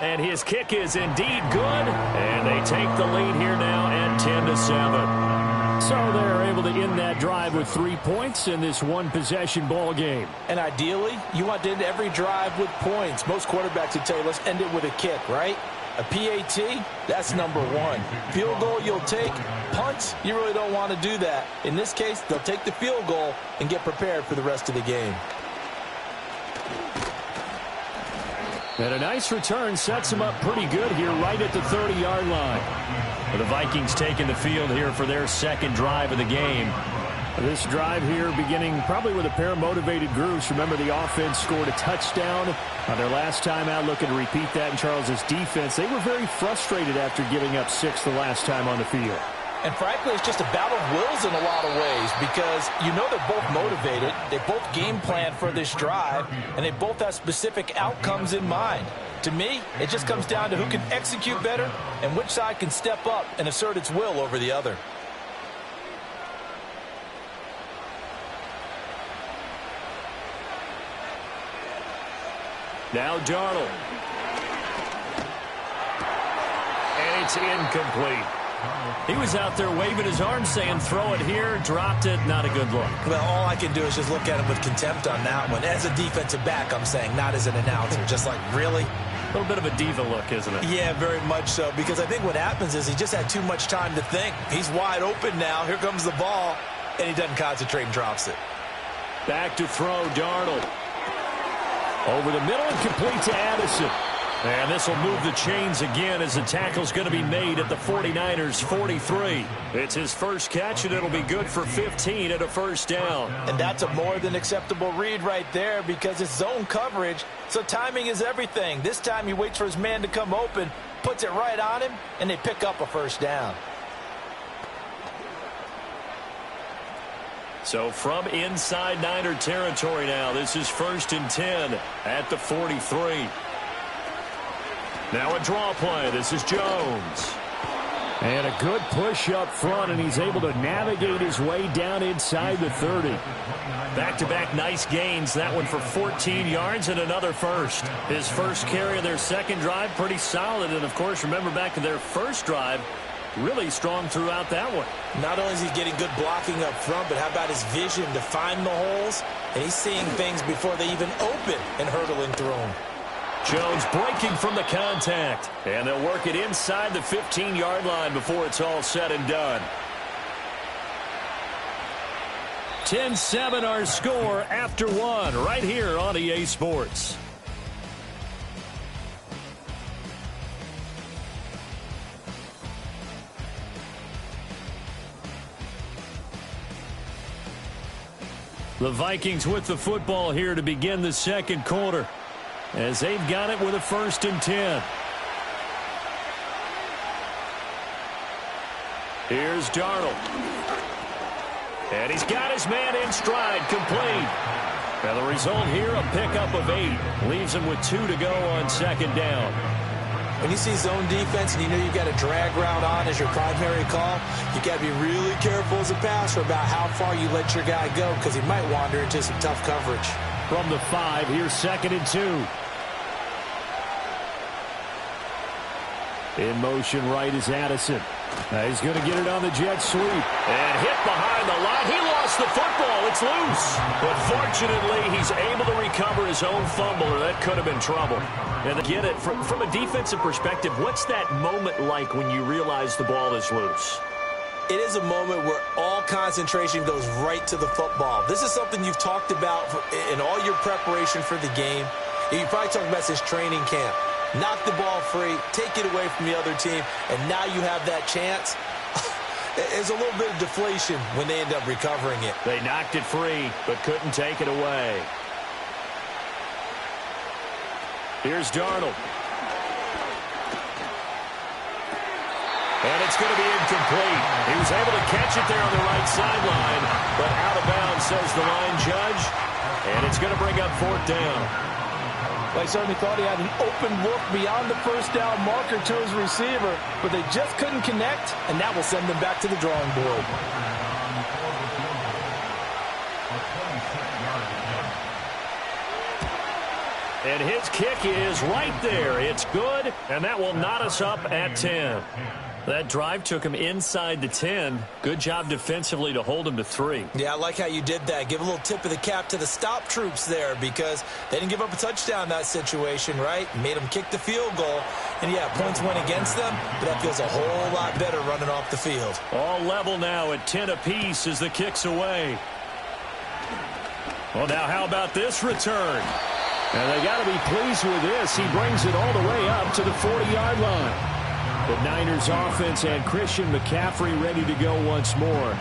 And his kick is indeed good. And they take the lead here now at 10-7. So they're able to end that drive with 3 points in this one-possession ball game. And ideally, you want to end every drive with points. Most quarterbacks would tell you, let's end it with a kick, right? A PAT, that's number one. Field goal you'll take. Punts, you really don't want to do that. In this case, they'll take the field goal and get prepared for the rest of the game. And a nice return sets them up pretty good here right at the 30-yard line. The Vikings taking the field here for their second drive of the game. This drive here beginning probably with a pair of motivated groups. Remember, the offense scored a touchdown on their last time out, looking to repeat that in Charles's defense. They were very frustrated after giving up 6 the last time on the field. And frankly, it's just a battle of wills in a lot of ways because you know they're both motivated. They both game plan for this drive, and they both have specific outcomes in mind. To me, it just comes down to who can execute better and which side can step up and assert its will over the other. Now Darnold. And it's incomplete. He was out there waving his arm saying, throw it here, dropped it, not a good look. Well, all I can do is just look at him with contempt on that one. As a defensive back, I'm saying, not as an announcer. Just like, really? A little bit of a diva look, isn't it? Yeah, very much so, because I think what happens is he just had too much time to think. He's wide open now. Here comes the ball, and he doesn't concentrate and drops it. Back to throw, Darnold. Over the middle and complete to Addison. And this will move the chains again as the tackle's going to be made at the 49ers' 43. It's his first catch, and it'll be good for 15 at a first down. And that's a more than acceptable read right there because it's zone coverage, so timing is everything. This time he waits for his man to come open, puts it right on him, and they pick up a first down. So from inside Niner territory now, this is 1st and 10 at the 43. Now a draw play. This is Jones. And a good push up front, and he's able to navigate his way down inside the 30. Back-to-back nice gains. That one for 14 yards and another first. His first carry of their second drive, pretty solid. And, of course, remember back to their first drive, really strong throughout that one. Not only is he getting good blocking up front, but how about his vision to find the holes? And he's seeing things before they even open and hurdling through them. Jones breaking from the contact. And they'll work it inside the 15-yard line before it's all said and done. 10-7 our score after one right here on EA Sports. The Vikings with the football here to begin the second quarter, as they've got it with a 1st and 10. Here's Darnold. And he's got his man in stride, complete. And the result here, a pickup of 8. Leaves him with 2 to go on second down. When you see zone defense and you know you've got a drag route on as your primary call, you got to be really careful as a passer about how far you let your guy go because he might wander into some tough coverage. From the 5, here's 2nd and 2. In motion right is Addison. He's going to get it on the jet sweep. And hit behind the line. He lost the football. It's loose. But fortunately, he's able to recover his own fumble, or that could have been trouble. And to get it, from a defensive perspective, what's that moment like when you realize the ball is loose? It is a moment where all concentration goes right to the football. This is something you've talked about in all your preparation for the game. You probably talked about this training camp. Knock the ball free, take it away from the other team, and now you have that chance. There's a little bit of deflation when they end up recovering it. They knocked it free, but couldn't take it away. Here's Darnold. And it's going to be incomplete. He was able to catch it there on the right sideline, but out of bounds, says the line judge. And it's going to bring up 4th down. Well, I certainly thought he had an open look beyond the first down marker to his receiver, but they just couldn't connect, and that will send them back to the drawing board. And his kick is right there. It's good, and that will knot us up at 10. That drive took him inside the 10. Good job defensively to hold him to 3. Yeah, I like how you did that. Give a little tip of the cap to the stop troops there because they didn't give up a touchdown in that situation, right? Made them kick the field goal. And, yeah, points went against them, but that feels a whole lot better running off the field. All level now at 10 apiece as the kick's away. Well, now how about this return? And they got to be pleased with this. He brings it all the way up to the 40-yard line. The Niners offense and Christian McCaffrey ready to go once more.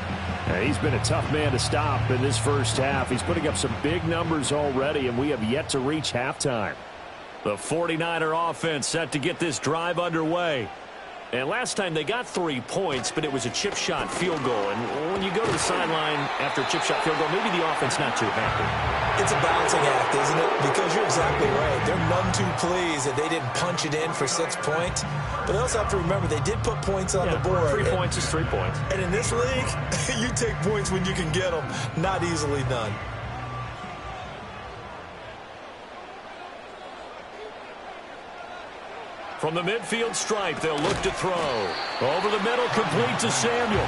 He's been a tough man to stop in this first half. He's putting up some big numbers already, and we have yet to reach halftime. The 49er offense set to get this drive underway. And last time they got 3 points, but it was a chip shot field goal. And when you go to the sideline after a chip shot field goal, maybe the offense not too happy. It's a balancing act, isn't it? Because you're exactly right. They're none too pleased that they didn't punch it in for 6 points. But they also have to remember they did put points on the board. 3 points is 3 points. And in this league, you take points when you can get them. Not easily done. From the midfield stripe, they'll look to throw. Over the middle, complete to Samuel.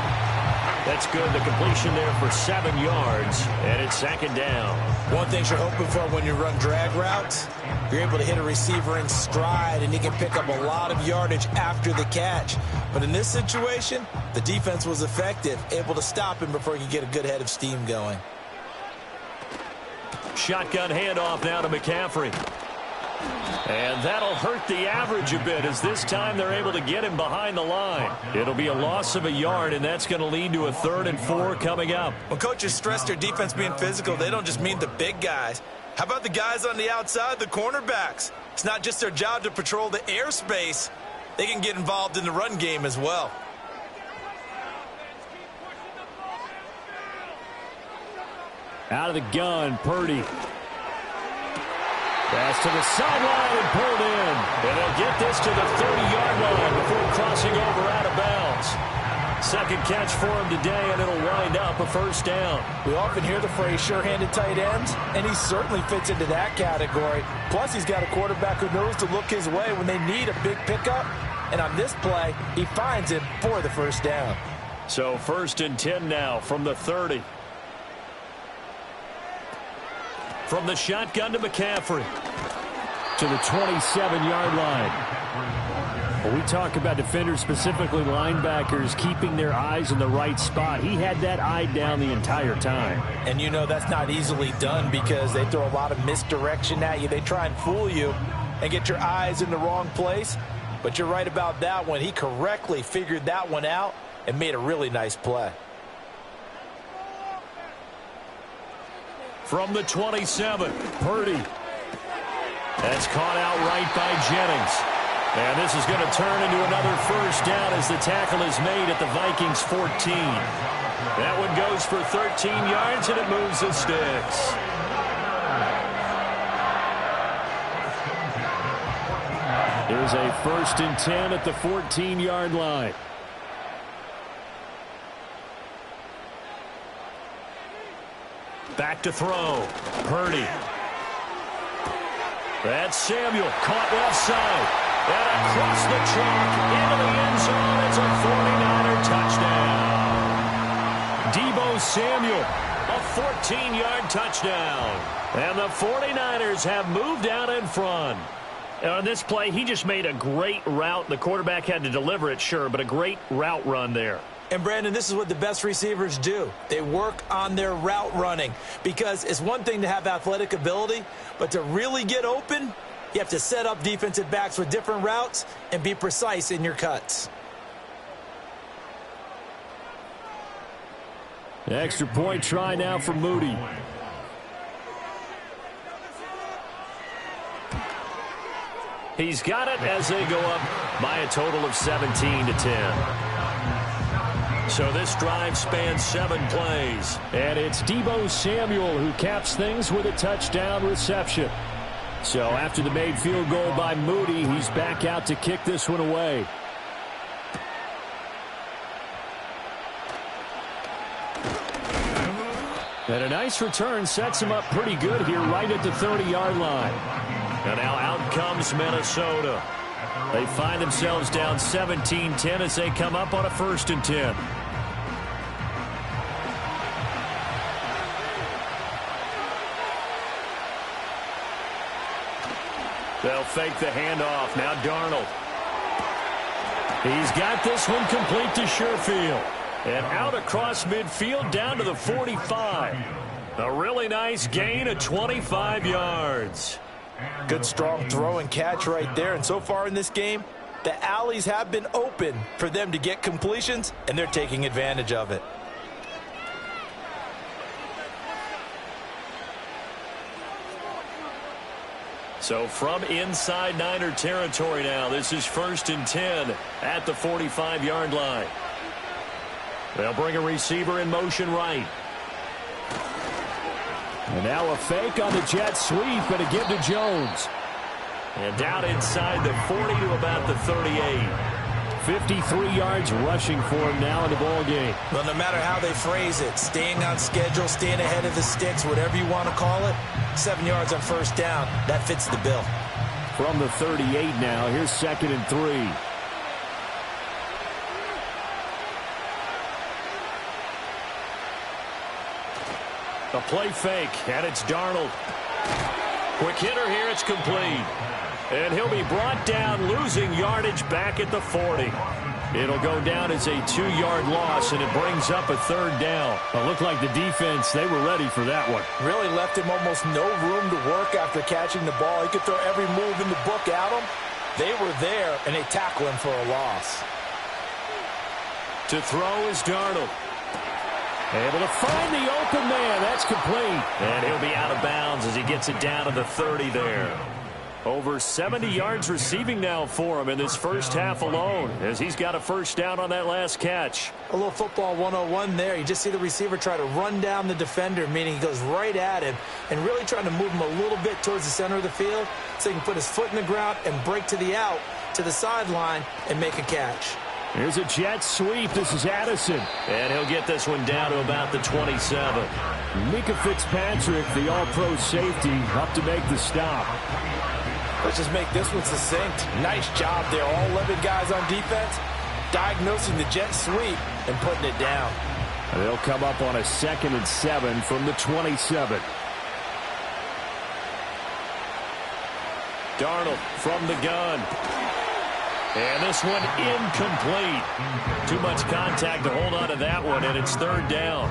That's good. The completion there for 7 yards, and it's 2nd down. One thing you're hoping for when you run drag routes, you're able to hit a receiver in stride, and he can pick up a lot of yardage after the catch. But in this situation, the defense was effective, able to stop him before he could get a good head of steam going. Shotgun handoff now to McCaffrey. And that'll hurt the average a bit as this time they're able to get him behind the line. It'll be a loss of a yard, and that's going to lead to a 3rd and 4 coming up. When coaches stress their defense being physical, they don't just mean the big guys. How about the guys on the outside, the cornerbacks? It's not just their job to patrol the airspace. They can get involved in the run game as well. Out of the gun, Purdy. Pass to the sideline and pulled in. And they'll get this to the 30-yard line before crossing over out of bounds. 2nd catch for him today, and it'll wind up a 1st down. We often hear the phrase sure-handed tight ends, and he certainly fits into that category. Plus, he's got a quarterback who knows to look his way when they need a big pickup. And on this play, he finds him for the 1st down. So 1st and 10 now from the 30. From the shotgun to McCaffrey. To the 27-yard line. When we talk about defenders, specifically linebackers, keeping their eyes in the right spot, he had that eye down the entire time. And you know that's not easily done because they throw a lot of misdirection at you. They try and fool you and get your eyes in the wrong place. But you're right about that one. He correctly figured that one out and made a really nice play. From the 27, Purdy. That's caught out right by Jennings. And this is going to turn into another 1st down as the tackle is made at the Vikings 14. That one goes for 13 yards, and it moves the sticks. There's a 1st and 10 at the 14-yard line. Back to throw. Purdy. That's Samuel. Caught left side. And across the chalk into the end zone. It's a 49er touchdown. Deebo Samuel. A 14-yard touchdown. And the 49ers have moved out in front. On this play, he just made a great route. The quarterback had to deliver it, sure, but a great route run there. And, Brandon, this is what the best receivers do. They work on their route running because it's one thing to have athletic ability, but to really get open, you have to set up defensive backs with different routes and be precise in your cuts. The extra point try now for Moody. He's got it as they go up by a total of 17-10. So this drive spans 7 plays. And it's Deebo Samuel who caps things with a touchdown reception. So after the made field goal by Moody, he's back out to kick this one away. And a nice return sets him up pretty good here right at the 30-yard line. And now out comes Minnesota. They find themselves down 17-10 as they come up on a 1st and 10. They'll fake the handoff. Now Darnold. He's got this one complete to Sherfield. And out across midfield down to the 45. A really nice gain of 25 yards. Good strong throw and catch right there. And so far in this game, the alleys have been open for them to get completions, and they're taking advantage of it. So from inside Niner territory now, this is 1st and 10 at the 45-yard line. They'll bring a receiver in motion right. And now a fake on the jet sweep and a give to Jones. And down inside the 40 to about the 38. 53 yards rushing for him now in the ball game. Well, no matter how they phrase it, staying on schedule, staying ahead of the sticks, whatever you want to call it, 7 yards on 1st down, that fits the bill. From the 38 now, here's 2nd and 3. A play fake, and it's Darnold. Quick hitter here, it's complete. And he'll be brought down, losing yardage back at the 40. It'll go down as a 2-yard loss, and it brings up a 3rd down. It looked like the defense, they were ready for that one. Really left him almost no room to work after catching the ball. He could throw every move in the book at him. They were there, and they tackle him for a loss. To throw is Darnold. Able to find the open man. That's complete. And he'll be out of bounds as he gets it down to the 30 there. Over 70 yards receiving now for him in this first half alone, as he's got a 1st down on that last catch. A little football 101 there. You just see the receiver try to run down the defender, meaning he goes right at him and really trying to move him a little bit towards the center of the field so he can put his foot in the ground and break to the out, to the sideline, and make a catch. Here's a jet sweep. This is Addison. And he'll get this one down to about the 27. Mika Fitzpatrick, the all-pro safety, up to make the stop. Let's just make this one succinct. Nice job there. All 11 guys on defense diagnosing the jet sweep and putting it down. And they'll come up on a 2nd and 7 from the 27. Darnold from the gun. And this one incomplete. Too much contact to hold on to that one, and it's 3rd down.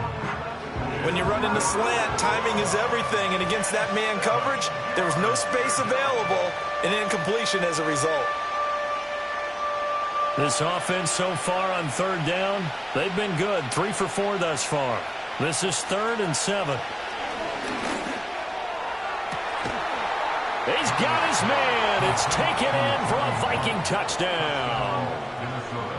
When you run in the slant, timing is everything, and against that man coverage, there was no space available, and incompletion as a result. This offense so far on 3rd down, they've been good. 3 for 4 thus far. This is 3rd and 7. He's got his man. It's taken in for a Viking touchdown.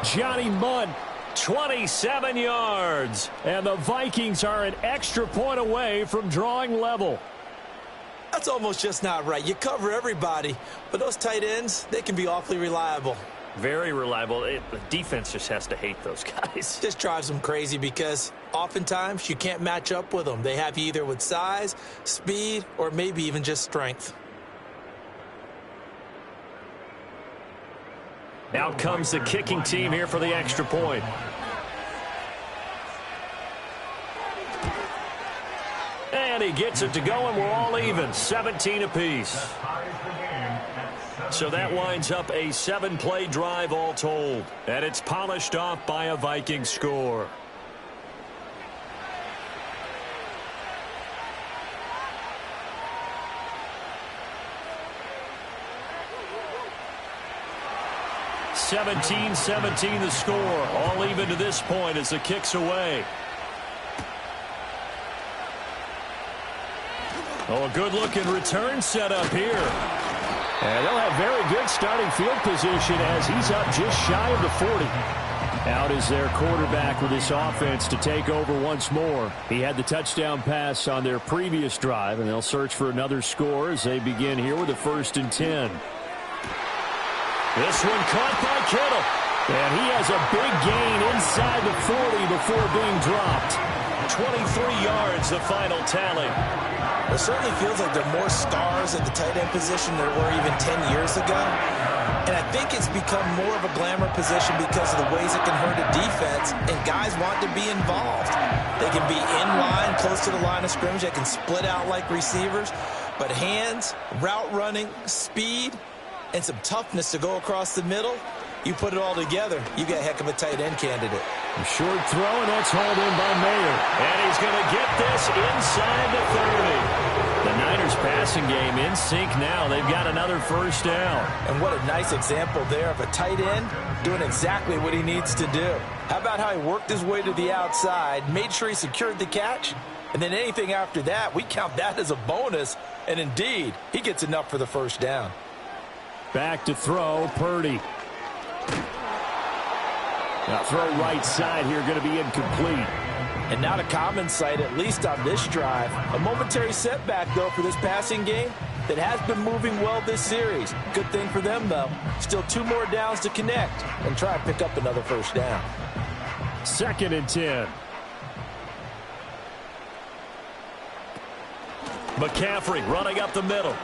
Johnny Mundt, 27 yards. And the Vikings are an extra point away from drawing level. That's almost just not right. You cover everybody, but those tight ends, they can be awfully reliable. Very reliable. The defense just has to hate those guys. Just drives them crazy because oftentimes you can't match up with them. They have you either with size, speed, or maybe even just strength. Out comes the kicking team here for the extra point. And he gets it to go, and we're all even. 17 apiece. So that winds up a 7-play drive all told. And it's polished off by a Viking score. (17-17) the score. All even to this point as the kick's away. Oh, a good-looking return set up here. And they'll have very good starting field position as he's up just shy of the 40. Out is their quarterback with this offense to take over once more. He had the touchdown pass on their previous drive, and they'll search for another score as they begin here with a 1st and 10. This one caught by Kittle. And he has a big gain inside the 40 before being dropped. 23 yards, the final tally. It certainly feels like there are more stars at the tight end position than there were even 10 years ago. And I think it's become more of a glamour position because of the ways it can hurt a defense, and guys want to be involved. They can be in line, close to the line of scrimmage. They can split out like receivers. But hands, route running, speed, and some toughness to go across the middle, you put it all together, you got a heck of a tight end candidate. A short throw, and that's hauled in by Mayer. And he's going to get this inside the 30. The Niners passing game in sync now. They've got another first down. And what a nice example there of a tight end doing exactly what he needs to do. How about how he worked his way to the outside, made sure he secured the catch, and then anything after that, we count that as a bonus. And indeed, he gets enough for the first down. Back to throw, Purdy. Now throw right side here, going to be incomplete. And not a common sight, at least on this drive. A momentary setback, though, for this passing game that has been moving well this series. Good thing for them, though. Still 2 more downs to connect and try and pick up another first down. 2nd and 10. McCaffrey running up the middle.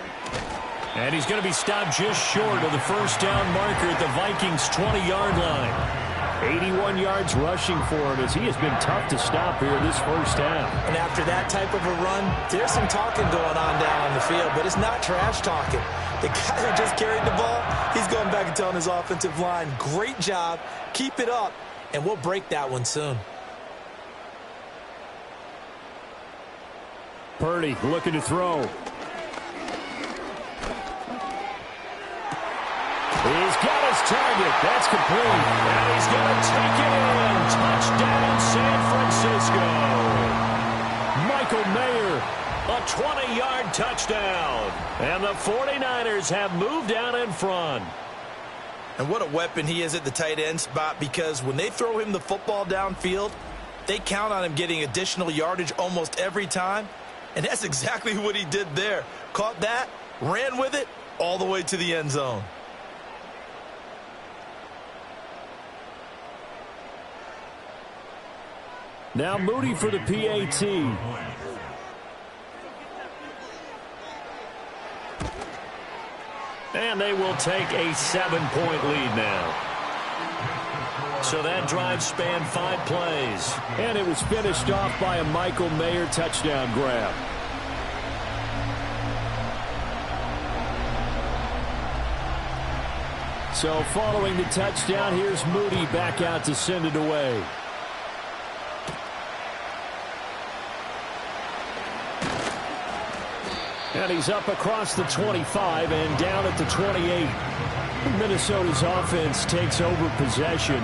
And he's going to be stopped just short of the first down marker at the Vikings' 20-yard line. 81 yards rushing for him as he has been tough to stop here this first half. And after that type of a run, there's some talking going on down on the field, but it's not trash talking. The guy who just carried the ball, he's going back and telling his offensive line, great job, keep it up, and we'll break that one soon. Purdy looking to throw. He's got his target. That's complete. And he's going to take it in. Touchdown, San Francisco. Michael Mayer, a 20-yard touchdown. And the 49ers have moved out in front. And what a weapon he is at the tight end spot, because when they throw him the football downfield, they count on him getting additional yardage almost every time. And that's exactly what he did there. Caught that, ran with it, all the way to the end zone. Now Moody for the PAT. And they will take a 7-point lead now. So that drive spanned 5 plays. And it was finished off by a Michael Mayer touchdown grab. So following the touchdown, here's Moody back out to send it away. And he's up across the 25 and down at the 28. Minnesota's offense takes over possession.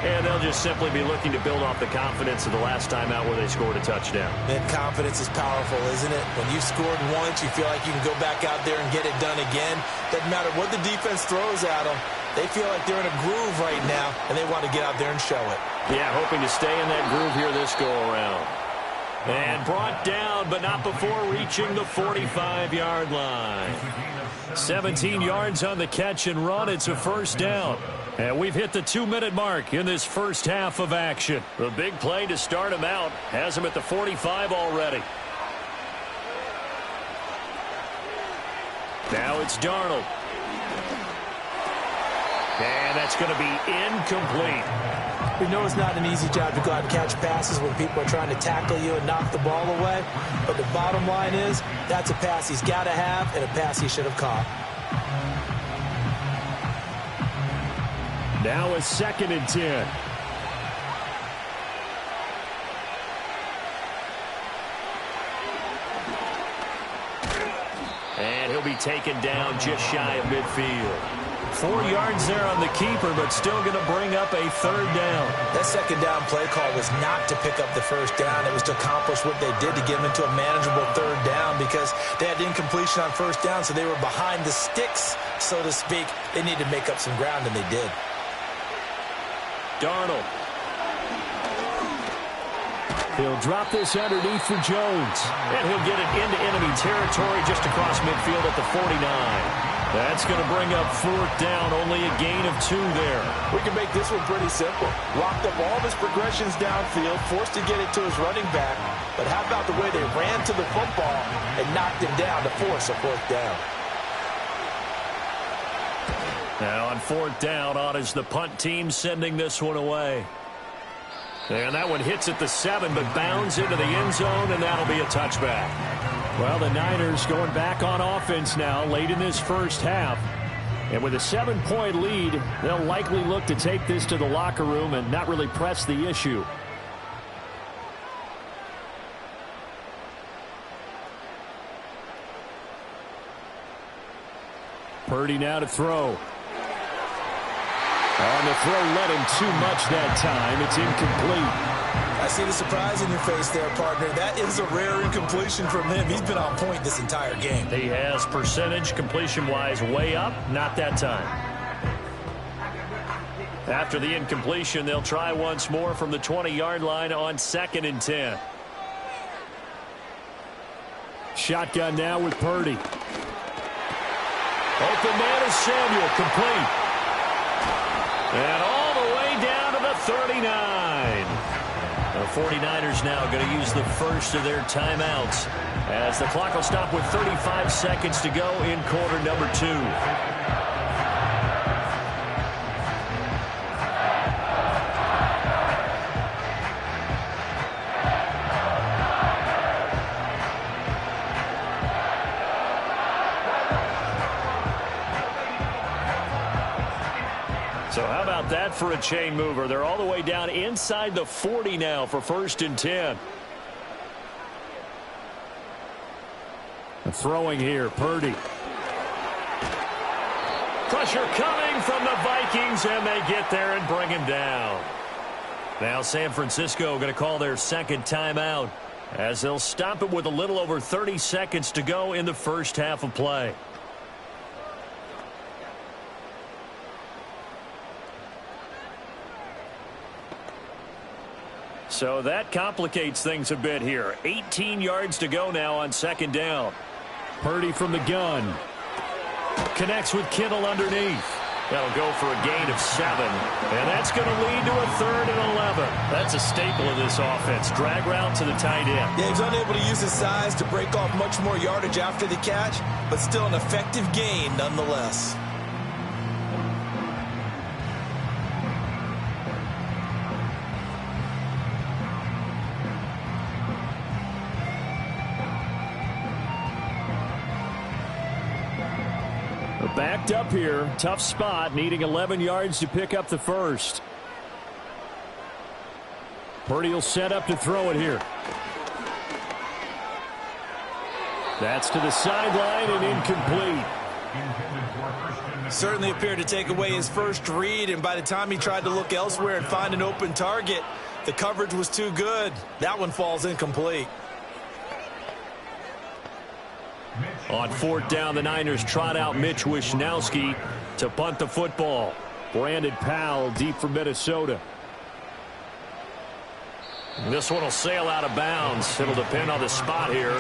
And they'll just simply be looking to build off the confidence of the last time out where they scored a touchdown. And confidence is powerful, isn't it? When you've scored once, you feel like you can go back out there and get it done again. Doesn't matter what the defense throws at them. They feel like they're in a groove right now, and they want to get out there and show it. Yeah, hoping to stay in that groove here this go-around. And brought down, but not before reaching the 45-yard line. 17 yards on the catch and run. It's a first down. And we've hit the 2-minute mark in this first half of action. The big play to start him out has him at the 45 already. Now it's Darnold. And that's going to be incomplete. We know it's not an easy job to go out and catch passes when people are trying to tackle you and knock the ball away. But the bottom line is, that's a pass he's got to have and a pass he should have caught. Now it's 2nd and 10. And he'll be taken down just shy of midfield. 4 yards there on the keeper, but still going to bring up a third down. That second down play call was not to pick up the first down. It was to accomplish what they did to get them into a manageable third down, because they had incompletion on first down, so they were behind the sticks, so to speak. They needed to make up some ground, and they did. Darnold. He'll drop this underneath for Jones. And he'll get it into enemy territory just across midfield at the 49. That's going to bring up 4th down, only a gain of 2 there. We can make this one pretty simple. Locked up all of his progressions downfield, forced to get it to his running back. But how about the way they ran to the football and knocked him down to force a 4th down? Now on 4th down, on is the punt team sending this one away. And that one hits at the 7, but bounds into the end zone, and that'll be a touchback. Well, the Niners going back on offense now late in this first half. And with a 7-point lead, they'll likely look to take this to the locker room and not really press the issue. Purdy now to throw. On the throw, led him too much that time. It's incomplete. I see the surprise in your face there, partner. That is a rare incompletion from him. He's been on point this entire game. He has percentage completion-wise way up, not that time. After the incompletion, they'll try once more from the 20-yard line on 2nd and 10. Shotgun now with Purdy. Open man is Samuel, complete. And all the way down to the 39. The 49ers now going to use the first of their timeouts as the clock will stop with 35 seconds to go in quarter number 2. So how about that for a chain mover? They're all the way down inside the 40 now for 1st and 10. Throwing here, Purdy. Pressure coming from the Vikings, and they get there and bring him down. Now San Francisco going to call their 2nd timeout as they'll stop it with a little over 30 seconds to go in the first half of play. So that complicates things a bit here. 18 yards to go now on 2nd down. Purdy from the gun. Connects with Kittle underneath. That'll go for a gain of 7. And that's going to lead to a 3rd and 11. That's a staple of this offense. Drag route to the tight end. Yeah, he's unable to use his size to break off much more yardage after the catch, but still an effective gain nonetheless. Backed up here. Tough spot. Needing 11 yards to pick up the first. Purdy will set up to throw it here. That's to the sideline and incomplete. Certainly appeared to take away his first read, and by the time he tried to look elsewhere and find an open target, the coverage was too good. That one falls incomplete. On 4th down, the Niners trot out Mitch Wishnowski to punt the football. Brandon Powell deep for Minnesota. This one will sail out of bounds. It'll depend on the spot here.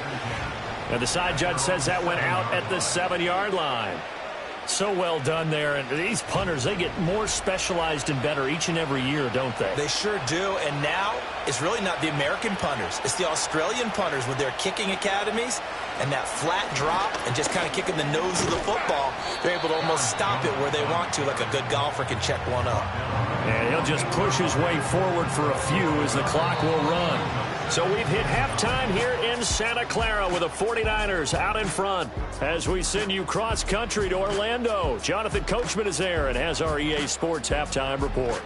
And the side judge says that went out at the 7-yard line. So well done there. And these punters, they get more specialized and better each and every year, don't they? They sure do. And now it's really not the American punters. It's the Australian punters with their kicking academies and that flat drop and just kind of kicking the nose of the football. They're able to almost stop it where they want to, like a good golfer can check one up. And he'll just push his way forward for a few as the clock will run. So we've hit halftime here in Santa Clara with the 49ers out in front. As we send you cross-country to Orlando, Jonathan Coachman is there and has our EA Sports halftime report.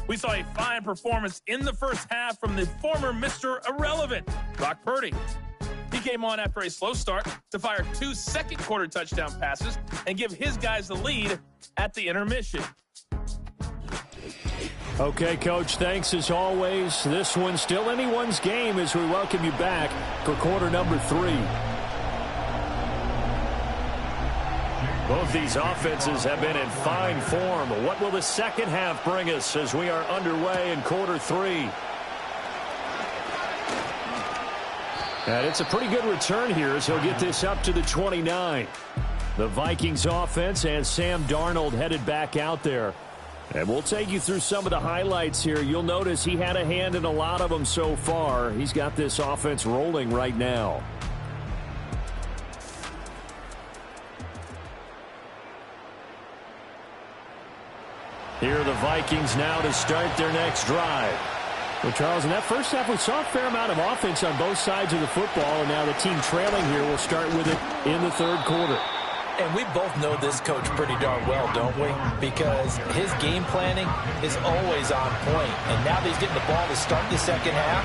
We saw a fine performance in the first half from the former Mr. Irrelevant, Brock Purdy. He came on after a slow start to fire 2 second-quarter touchdown passes and give his guys the lead at the intermission. Okay, Coach, thanks as always. This one's still anyone's game as we welcome you back for quarter number 3. Both these offenses have been in fine form. What will the second half bring us as we are underway in quarter 3? And it's a pretty good return here as he'll get this up to the 29. The Vikings offense and Sam Darnold headed back out there. And we'll take you through some of the highlights here. You'll notice he had a hand in a lot of them so far. He's got this offense rolling right now. Here are the Vikings now to start their next drive. Well, Charles, in that first half, we saw a fair amount of offense on both sides of the football, and now the team trailing here will start with it in the third quarter. And we both know this coach pretty darn well, don't we? Because his game planning is always on point. And now that he's getting the ball to start the second half,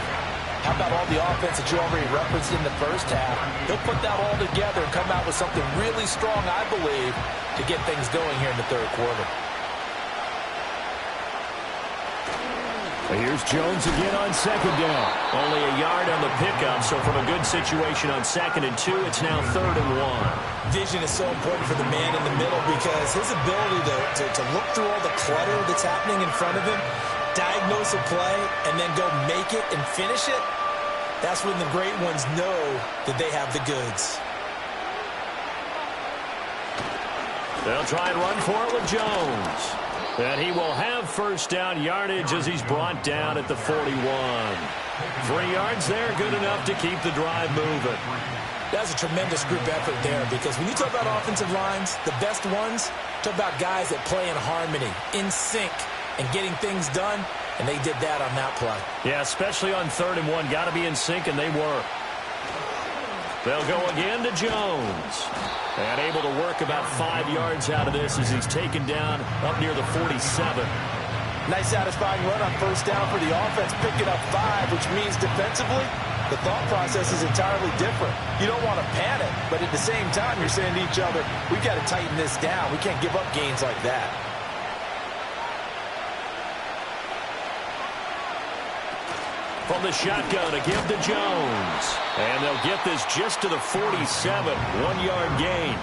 how about all the offense that you already referenced in the first half? He'll put that all together and come out with something really strong, I believe, to get things going here in the third quarter. Here's Jones again on second down. Only a yard on the pickup, so from a good situation on 2nd and 2, it's now 3rd and 1. Vision is so important for the man in the middle because his ability to look through all the clutter that's happening in front of him, diagnose a play, and then go make it and finish it, that's when the great ones know that they have the goods. They'll try and run for it with Jones. And he will have first down yardage as he's brought down at the 41. 3 yards there, good enough to keep the drive moving. That's a tremendous group effort there because when you talk about offensive lines, the best ones, talk about guys that play in harmony, in sync, and getting things done, and they did that on that play. Yeah, especially on 3rd and 1. Got to be in sync, and they were. They'll go again to Jones. And able to work about 5 yards out of this as he's taken down up near the 47. Nice satisfying run on first down for the offense, picking up 5, which means defensively, the thought process is entirely different. You don't want to panic, but at the same time, you're saying to each other, we've got to tighten this down. We can't give up gains like that. From the shotgun, a give to Jones. And they'll get this just to the 47, 1-yard gain.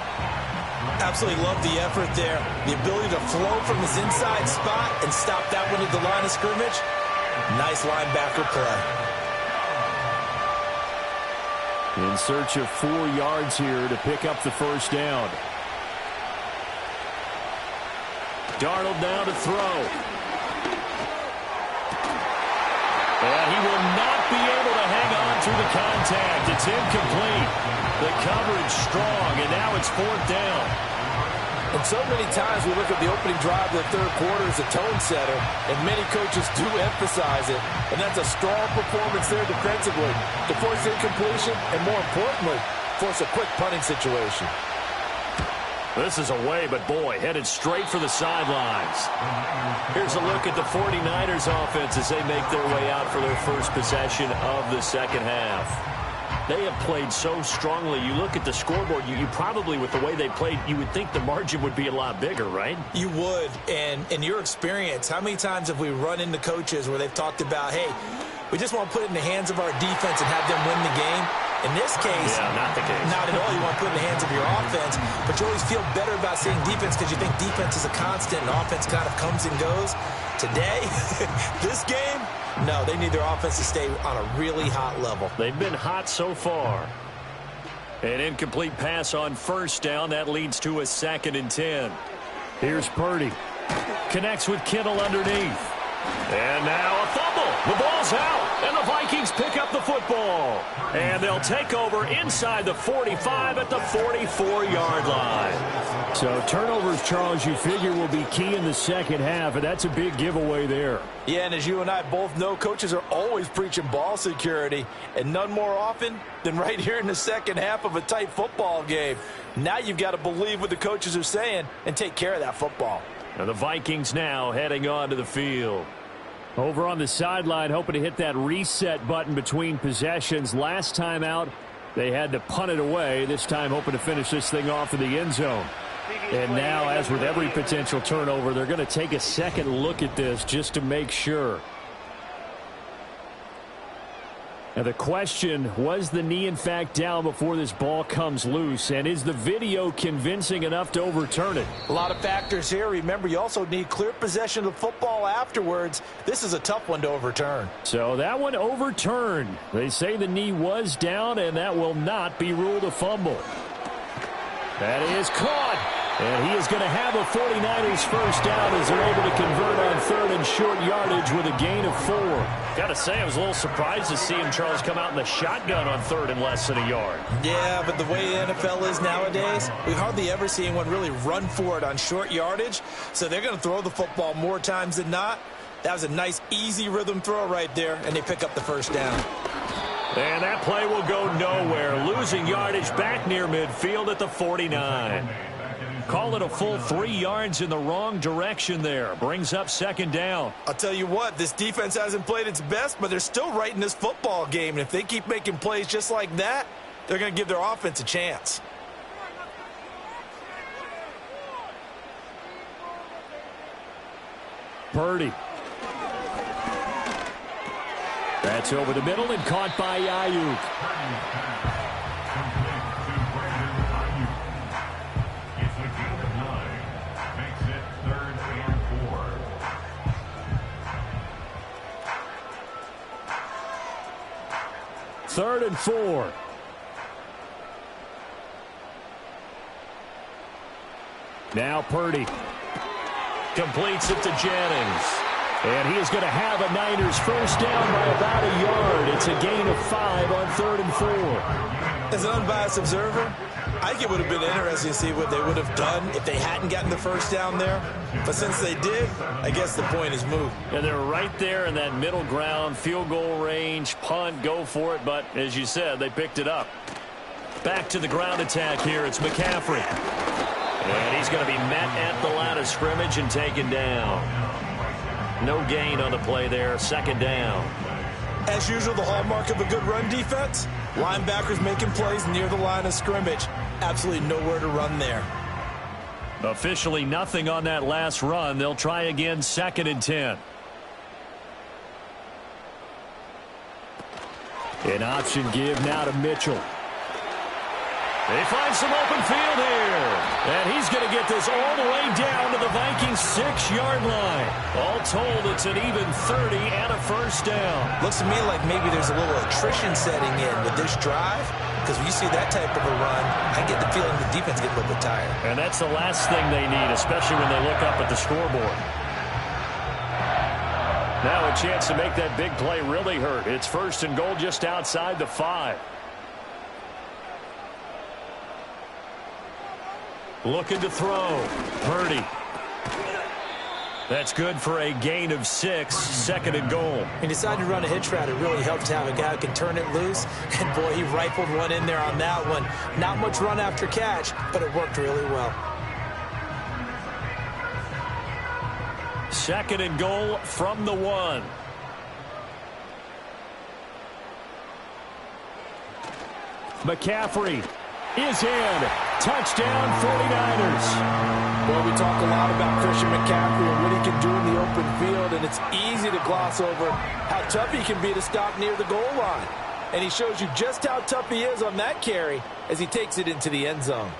Absolutely love the effort there. The ability to flow from his inside spot and stop that one at the line of scrimmage. Nice linebacker play. In search of 4 yards here to pick up the first down. Darnold now to throw. And he will not be able to hang on through the contact. It's incomplete. The coverage strong, and now it's 4th down. And so many times we look at the opening drive of the third quarter as a tone setter, and many coaches do emphasize it. And that's a strong performance there defensively to force incompletion and, more importantly, force a quick punting situation. This is away, but boy, headed straight for the sidelines. Here's a look at the 49ers offense as they make their way out for their first possession of the second half. They have played so strongly. You look at the scoreboard, you probably, with the way they played, you would think the margin would be a lot bigger, right? You would. And in your experience, how many times have we run into coaches where they've talked about, hey, we just want to put it in the hands of our defense and have them win the game? In this case, not the case. Not at all. You want to put it in the hands of your offense, but you always feel better about seeing defense because you think defense is a constant and offense kind of comes and goes. Today, this game, no, they need their offense to stay on a really hot level. They've been hot so far. An incomplete pass on first down. That leads to a 2nd and 10. Here's Purdy. Connects with Kittle underneath. And now a fumble. The ball's out, and the Vikings pick up the football. And they'll take over inside the 45 at the 44-yard line. So turnovers, Charles, you figure will be key in the second half, and that's a big giveaway there. Yeah, and as you and I both know, coaches are always preaching ball security, and none more often than right here in the second half of a tight football game. Now you've got to believe what the coaches are saying and take care of that football. And the Vikings now heading onto the field. Over on the sideline, hoping to hit that reset button between possessions. Last time out, they had to punt it away. This time, hoping to finish this thing off in the end zone. And now, as with every potential turnover, they're going to take a second look at this just to make sure. And the question, was the knee in fact down before this ball comes loose? And is the video convincing enough to overturn it? A lot of factors here. Remember, you also need clear possession of the football afterwards. This is a tough one to overturn. So that one overturned. They say the knee was down, and that will not be ruled a fumble. That is caught. And he is going to have a 49ers first down as they're able to convert on third and short yardage with a gain of 4. Got to say, I was a little surprised to see him, Charles, come out in the shotgun on third and less than a yard. Yeah, but the way the NFL is nowadays, we hardly ever see anyone really run for it on short yardage. So they're going to throw the football more times than not. That was a nice, easy rhythm throw right there, and they pick up the first down. And that play will go nowhere. Losing yardage back near midfield at the 49. Call it a full 3 yards in the wrong direction there. Brings up second down. I'll tell you what, this defense hasn't played its best, but they're still right in this football game. And if they keep making plays just like that, they're going to give their offense a chance. Purdy. That's over the middle and caught by Ayuk. Third and 4. Now Purdy completes it to Jennings. And he is going to have a Niners first down by about a yard. It's a gain of 5 on third and 4. As an unbiased observer, I think it would have been interesting to see what they would have done if they hadn't gotten the first down there. But since they did, I guess the point is moot. And they're right there in that middle ground, field goal range, punt, go for it. But as you said, they picked it up. Back to the ground attack here. It's McCaffrey. And he's going to be met at the line of scrimmage and taken down. No gain on the play there. Second down. As usual, the hallmark of a good run defense, linebackers making plays near the line of scrimmage. Absolutely nowhere to run there. Officially nothing on that last run. They'll try again, second and 10. An option give now to Mitchell. They find some open field here. And he's going to get this all the way down to the Vikings' 6-yard line. All told, it's an even 30 and a first down. Looks to me like maybe there's a little attrition setting in with this drive. Because when you see that type of a run, I get the feeling the defense gets a little bit tired. And that's the last thing they need, especially when they look up at the scoreboard. Now a chance to make that big play really hurt. It's first and goal just outside the 5. Looking to throw. Purdy. That's good for a gain of 6. Second and goal. He decided to run a hitch route. It really helped to have a guy who can turn it loose. And, boy, he rifled one in there on that one. Not much run after catch, but it worked really well. Second and goal from the 1. McCaffrey is in. Touchdown 49ers. Well, we talk a lot about Christian McCaffrey and what he can do in the open field, and it's easy to gloss over how tough he can be to stop near the goal line. And he shows you just how tough he is on that carry as he takes it into the end zone.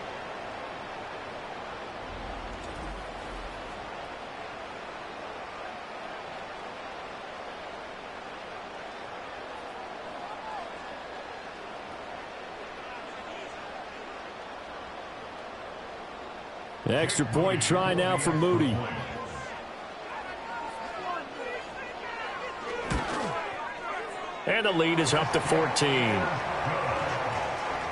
Extra point try now for Moody. And the lead is up to 14.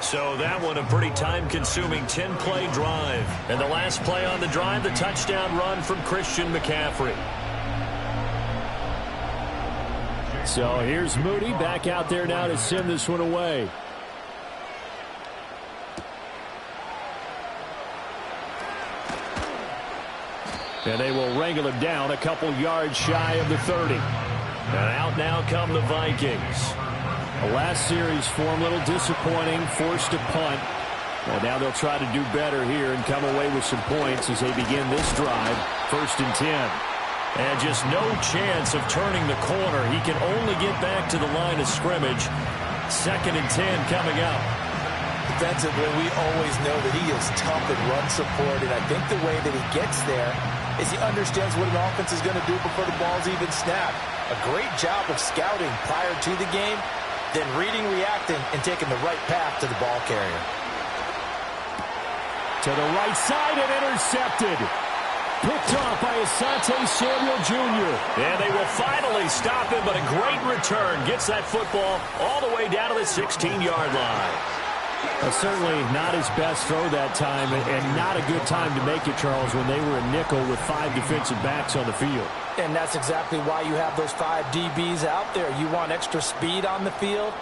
So that one a pretty time-consuming 10-play drive. And the last play on the drive, the touchdown run from Christian McCaffrey. So here's Moody back out there now to send this one away. And they will wrangle him down a couple yards shy of the 30. And out now come the Vikings. The last series for them, a little disappointing, forced to punt. And now they'll try to do better here and come away with some points as they begin this drive. First and 10. And just no chance of turning the corner. He can only get back to the line of scrimmage. 2nd and 10 coming up. Defensively, we always know that he is tough in run support, and I think the way that he gets there is he understands what an offense is going to do before the ball's even snapped. A great job of scouting prior to the game, then reading, reacting, and taking the right path to the ball carrier. To the right side and intercepted. Picked off by Asante Samuel Jr. And they will finally stop him, but a great return. Gets that football all the way down to the 16-yard line. Certainly not his best throw that time, and not a good time to make it, Charles, when they were a nickel with 5 defensive backs on the field. And that's exactly why you have those 5 DBs out there. You want extra speed on the field,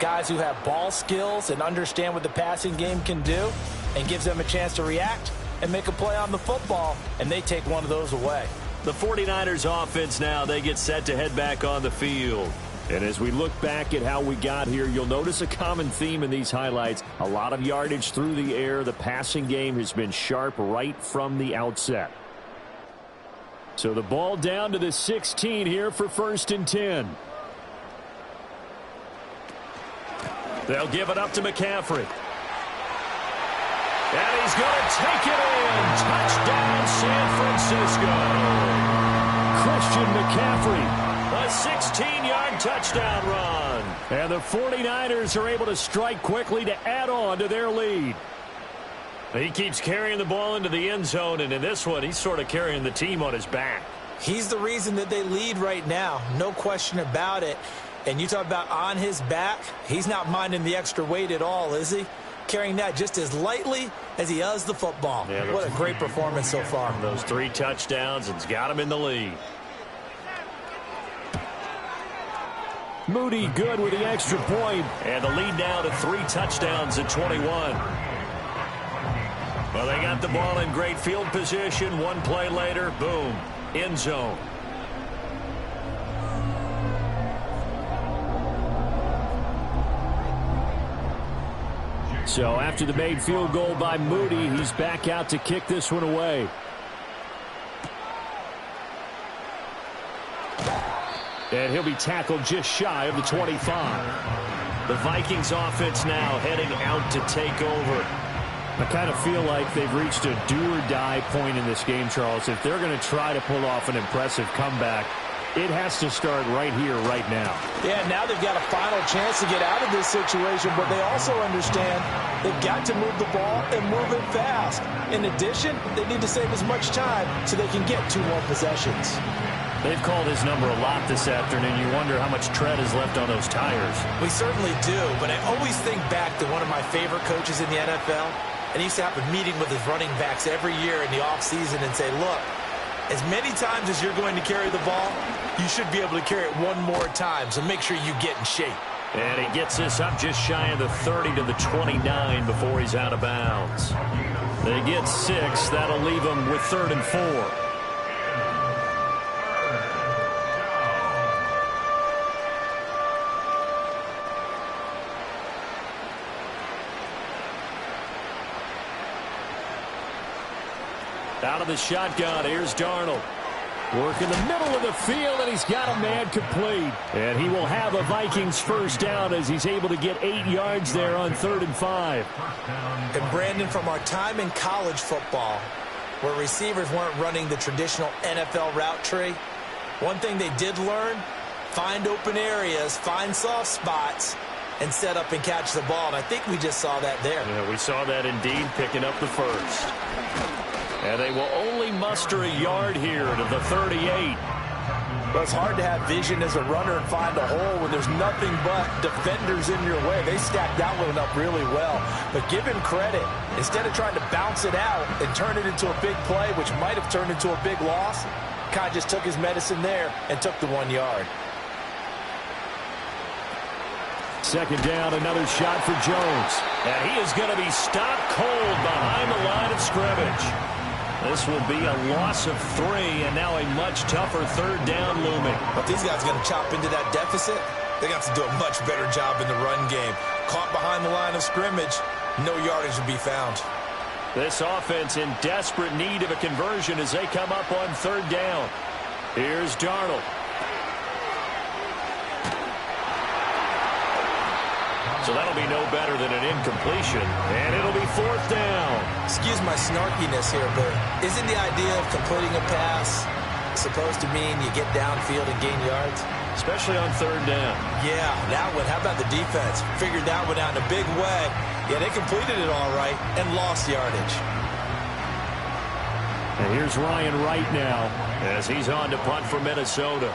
guys who have ball skills and understand what the passing game can do, and gives them a chance to react and make a play on the football, and they take one of those away. The 49ers offense now, they get set to head back on the field. And as we look back at how we got here, you'll notice a common theme in these highlights. A lot of yardage through the air. The passing game has been sharp right from the outset. So the ball down to the 16 here for 1st and 10. They'll give it up to McCaffrey. And he's going to take it in. Touchdown, San Francisco. Christian McCaffrey. A 16-yard touchdown run. And the 49ers are able to strike quickly to add on to their lead. He keeps carrying the ball into the end zone, and in this one, he's sort of carrying the team on his back. He's the reason that they lead right now. No question about it. And you talk about on his back, he's not minding the extra weight at all, is he? Carrying that just as lightly as he does the football. Yeah, what a great performance so far. Those 3 touchdowns, it's got him in the lead. Moody good with the extra point. And the lead now to 3 touchdowns at 21. Well, they got the ball in great field position. 1 play later, boom, end zone. So after the made field goal by Moody, he's back out to kick this one away. And he'll be tackled just shy of the 25. The Vikings offense now heading out to take over. I kind of feel like they've reached a do-or-die point in this game, Charles. If they're going to try to pull off an impressive comeback, it has to start right here, right now. Yeah, now they've got a final chance to get out of this situation, but they also understand they've got to move the ball and move it fast. In addition, they need to save as much time so they can get 2 more possessions. They've called his number a lot this afternoon. You wonder how much tread is left on those tires. We certainly do, but I always think back to one of my favorite coaches in the NFL, and he used to have a meeting with his running backs every year in the offseason and say, look, as many times as you're going to carry the ball, you should be able to carry it 1 more time, so make sure you get in shape. And he gets this up just shy of the 30 to the 29 before he's out of bounds. They get 6. That'll leave them with 3rd and 4. Out of the shotgun, here's Darnold. Work in the middle of the field, and he's got a man complete. And he will have a Vikings first down as he's able to get 8 yards there on 3rd and 5. And Brandon, from our time in college football, where receivers weren't running the traditional NFL route tree, one thing they did learn, find open areas, find soft spots, and set up and catch the ball. And I think we just saw that there. Yeah, we saw that indeed, picking up the first. And they will only muster a yard here to the 38. Well, it's hard to have vision as a runner and find a hole when there's nothing but defenders in your way. They stacked that one up really well. But give him credit. Instead of trying to bounce it out and turn it into a big play, which might have turned into a big loss, Kai just took his medicine there and took the 1 yard. 2nd down, another shot for Jones. And he is going to be stopped cold behind the line of scrimmage. This will be a loss of 3, and now a much tougher 3rd down looming. But these guys are going to chop into that deficit. They got to do a much better job in the run game. Caught behind the line of scrimmage, no yardage to be found. This offense in desperate need of a conversion as they come up on 3rd down. Here's Darnold. So that'll be no better than an incompletion, and it'll be 4th down. Excuse my snarkiness here, but isn't the idea of completing a pass supposed to mean you get downfield and gain yards? Especially on 3rd down. Yeah, that one. How about the defense? Figured that one out in a big way. Yeah, they completed it all right and lost yardage. And here's Ryan Wright now as he's on to punt for Minnesota.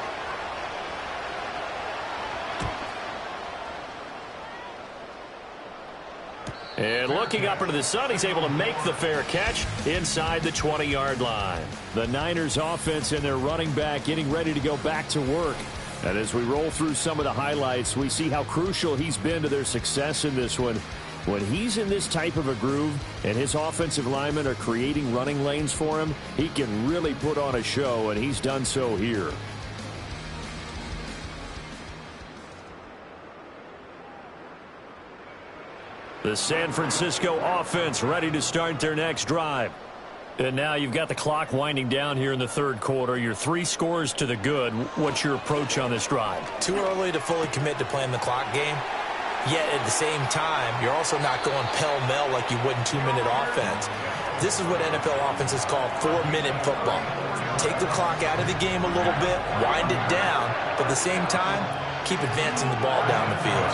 And looking up into the sun, he's able to make the fair catch inside the 20-yard line. The Niners offense and their running back getting ready to go back to work. And as we roll through some of the highlights, we see how crucial he's been to their success in this one. When he's in this type of a groove and his offensive linemen are creating running lanes for him, he can really put on a show, and he's done so here. The San Francisco offense ready to start their next drive. And now you've got the clock winding down here in the 3rd quarter. You're 3 scores to the good. What's your approach on this drive? Too early to fully commit to playing the clock game. Yet at the same time, you're also not going pell-mell like you would in 2-minute offense. This is what NFL offenses call 4-minute football. Take the clock out of the game a little bit, wind it down, but at the same time, keep advancing the ball down the field.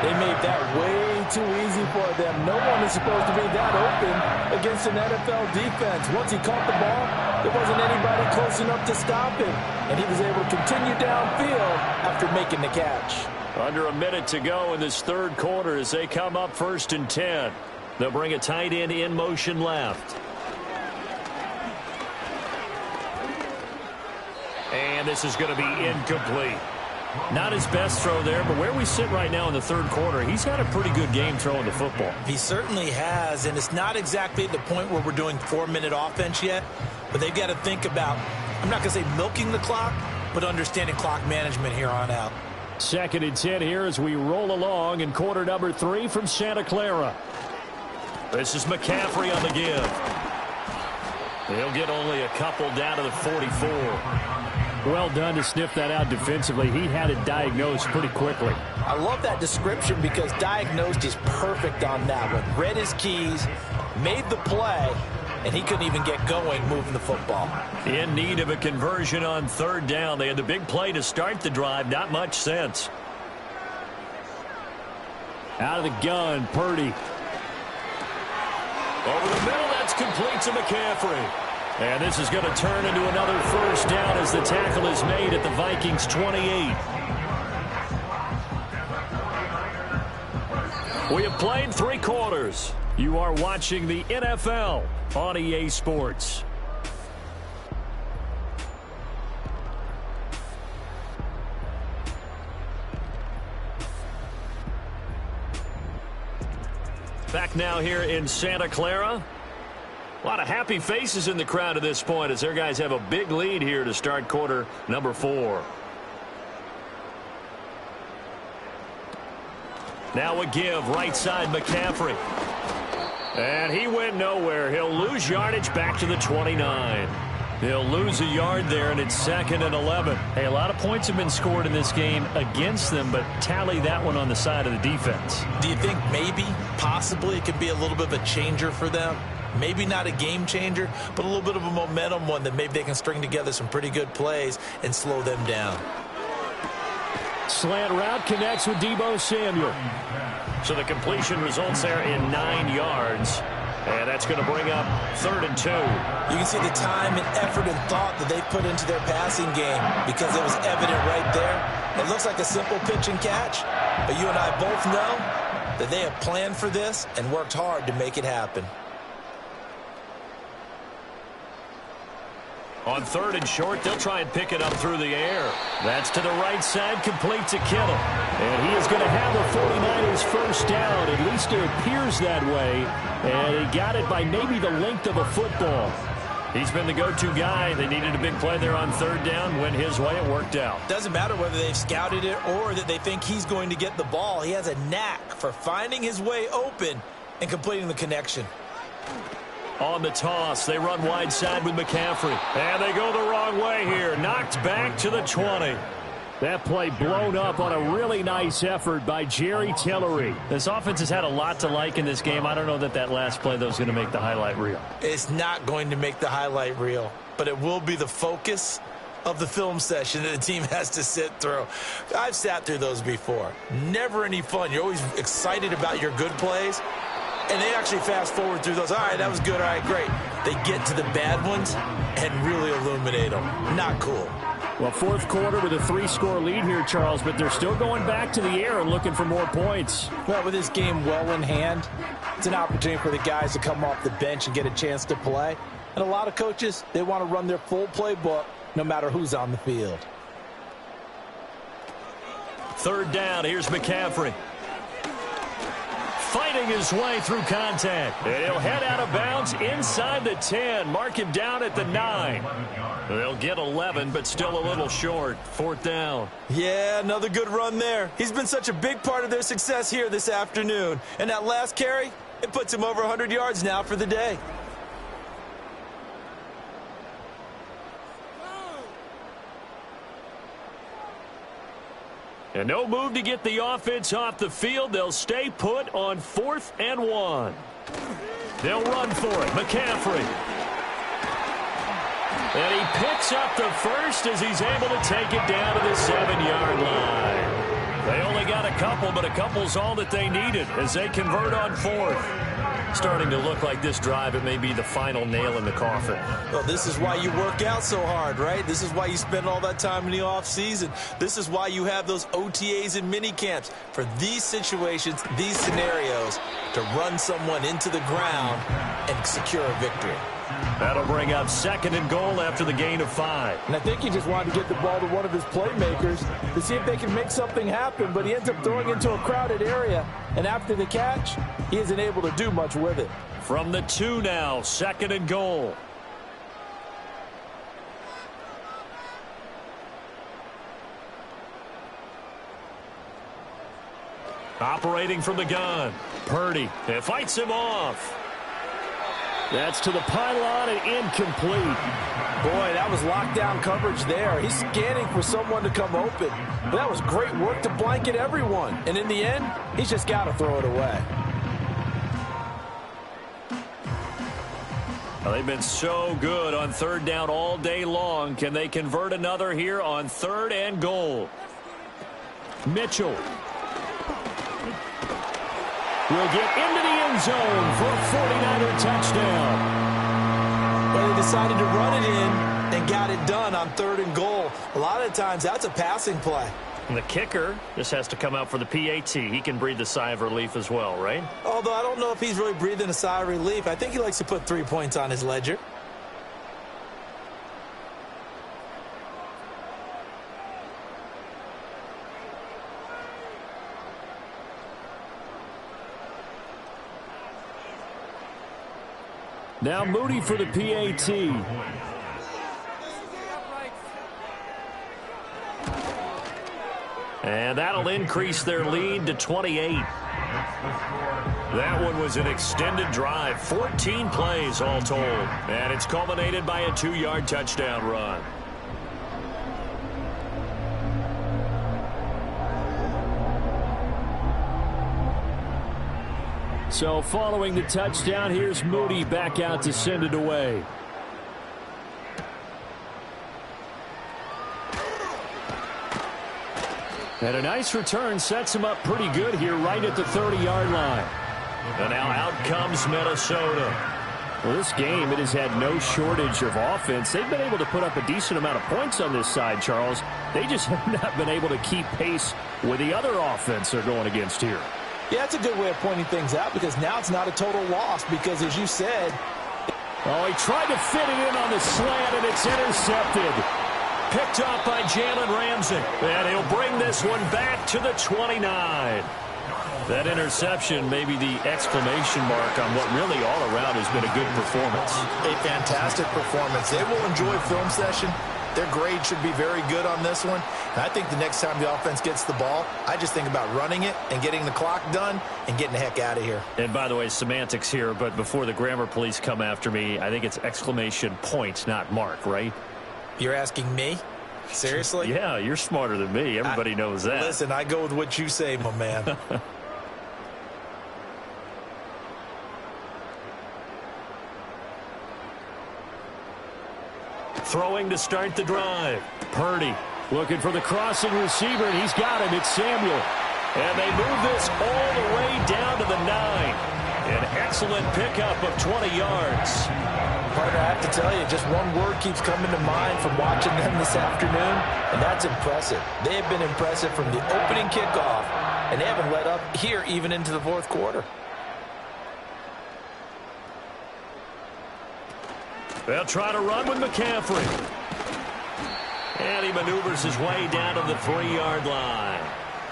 They made that way too easy for them. No one is supposed to be that open against an NFL defense. Once he caught the ball, there wasn't anybody close enough to stop him, and he was able to continue downfield after making the catch. Under a minute to go in this 3rd quarter as they come up 1st and 10. They'll bring a tight end in motion left. And this is going to be incomplete. Not his best throw there, but where we sit right now in the 3rd quarter, he's had a pretty good game throwing the football. He certainly has, and it's not exactly at the point where we're doing 4-minute offense yet, but they've got to think about, I'm not going to say milking the clock, but understanding clock management here on out. 2nd and 10 here as we roll along in quarter number 3 from Santa Clara. This is McCaffrey on the give. He'll get only a couple down to the 44. Well done to sniff that out defensively. He had it diagnosed pretty quickly. I love that description because diagnosed is perfect on that one. Read his keys, made the play, and he couldn't even get going moving the football. In need of a conversion on 3rd down. They had the big play to start the drive. Not much sense. Out of the gun, Purdy. Over the middle, that's complete to McCaffrey. And this is going to turn into another 1st down as the tackle is made at the Vikings 28. We have played 3 quarters. You are watching the NFL on EA Sports. Back now here in Santa Clara. A lot of happy faces in the crowd at this point as their guys have a big lead here to start quarter number 4. Now a give, right side McCaffrey. And he went nowhere. He'll lose yardage back to the 29. He'll lose a yard there, and it's 2nd and 11. Hey, a lot of points have been scored in this game against them, but tally that one on the side of the defense. Do you think maybe, possibly, it could be a little bit of a changer for them? Maybe not a game changer, but a little bit of a momentum one that maybe they can string together some pretty good plays and slow them down. Slant route connects with Deebo Samuel. So the completion results there in 9 yards. And that's going to bring up 3rd and 2. You can see the time and effort and thought that they put into their passing game because it was evident right there. It looks like a simple pitch and catch, but you and I both know that they have planned for this and worked hard to make it happen. On 3rd and short, they'll try and pick it up through the air. That's to the right side, complete to Kittle. And he is going to have the 49ers 1st down. At least it appears that way. And he got it by maybe the length of a football. He's been the go-to guy. They needed a big play there on 3rd down. Went his way, it worked out. Doesn't matter whether they've scouted it or that they think he's going to get the ball. He has a knack for finding his way open and completing the connection. On the toss, they run wide side with McCaffrey. And they go the wrong way here. Knocked back to the 20. That play blown up on a really nice effort by Jerry Tillery. This offense has had a lot to like in this game. I don't know that last play, though, is going to make the highlight reel. It's not going to make the highlight reel, but it will be the focus of the film session that the team has to sit through. I've sat through those before. Never any fun. You're always excited about your good plays, and they actually fast forward through those. All right, that was good. All right, great. They get to the bad ones and really illuminate them. Not cool. Well, fourth quarter with a 3-score lead here, Charles, but they're still going back to the air and looking for more points. Well, with this game well in hand, it's an opportunity for the guys to come off the bench and get a chance to play. And a lot of coaches, they want to run their full playbook no matter who's on the field. Third down, here's McCaffrey. Fighting his way through contact. And he'll head out of bounds inside the 10. Mark him down at the 9. They'll get 11, but still a little short. Fourth down. Yeah, another good run there. He's been such a big part of their success here this afternoon. And that last carry, it puts him over 100 yards now for the day. And no move to get the offense off the field. They'll stay put on 4th and 1. They'll run for it. McCaffrey. And he picks up the first as he's able to take it down to the 7-yard line. They only got a couple, but a couple's all that they needed as they convert on 4th. Starting to look like this drive, it may be the final nail in the coffin. Well, this is why you work out so hard, right? This is why you spend all that time in the offseason. This is why you have those OTAs and mini camps for these situations, these scenarios, to run someone into the ground and secure a victory. That'll bring up 2nd and goal after the gain of 5. And I think he just wanted to get the ball to one of his playmakers to see if they can make something happen, but he ends up throwing into a crowded area, and after the catch, he isn't able to do much with it. From the 2 now, 2nd and goal. Operating from the gun, Purdy. It fights him off. That's to the pylon and incomplete. Boy, that was lockdown coverage there. He's scanning for someone to come open. But that was great work to blanket everyone. And in the end, he's just got to throw it away. Well, they've been so good on 3rd down all day long. Can they convert another here on 3rd and goal? Mitchell will get into the end zone for a 49er touchdown. But they decided to run it in and got it done on 3rd and goal. A lot of times that's a passing play. And the kicker just has to come out for the PAT. He can breathe a sigh of relief as well, right? Although I don't know if he's really breathing a sigh of relief. I think he likes to put 3 points on his ledger. Now Moody for the PAT. And that'll increase their lead to 28. That one was an extended drive, 14 plays all told. And it's culminated by a 2-yard touchdown run. So following the touchdown, here's Moody back out to send it away. And a nice return sets him up pretty good here right at the 30-yard line. And now out comes Minnesota. Well, this game, it has had no shortage of offense. They've been able to put up a decent amount of points on this side, Charles. They just have not been able to keep pace with the other offense they're going against here. Yeah, that's a good way of pointing things out because now it's not a total loss because, as you said... Oh, he tried to fit it in on the slant, and it's intercepted. Picked off by Jalen Ramsey. And he'll bring this one back to the 29. That interception may be the exclamation mark on what really all around has been a good performance. A fantastic performance. They will enjoy film session their grade should be very good on this one. And I think the next time the offense gets the ball, I just think about running it and getting the clock done and getting the heck out of here. And by the way, semantics here, but before the grammar police come after me, I think it's exclamation point, not mark, right? You're asking me? Seriously? Yeah, you're smarter than me. Everybody knows that. Listen, I go with what you say, my man. Throwing to start the drive. Purdy looking for the crossing receiver, and he's got him. It's Samuel. And they move this all the way down to the 9. An excellent pickup of 20 yards. Partner, I have to tell you, just one word keeps coming to mind from watching them this afternoon, and that's impressive. They have been impressive from the opening kickoff, and they haven't let up here even into the fourth quarter. They'll try to run with McCaffrey. And he maneuvers his way down to the 3-yard line.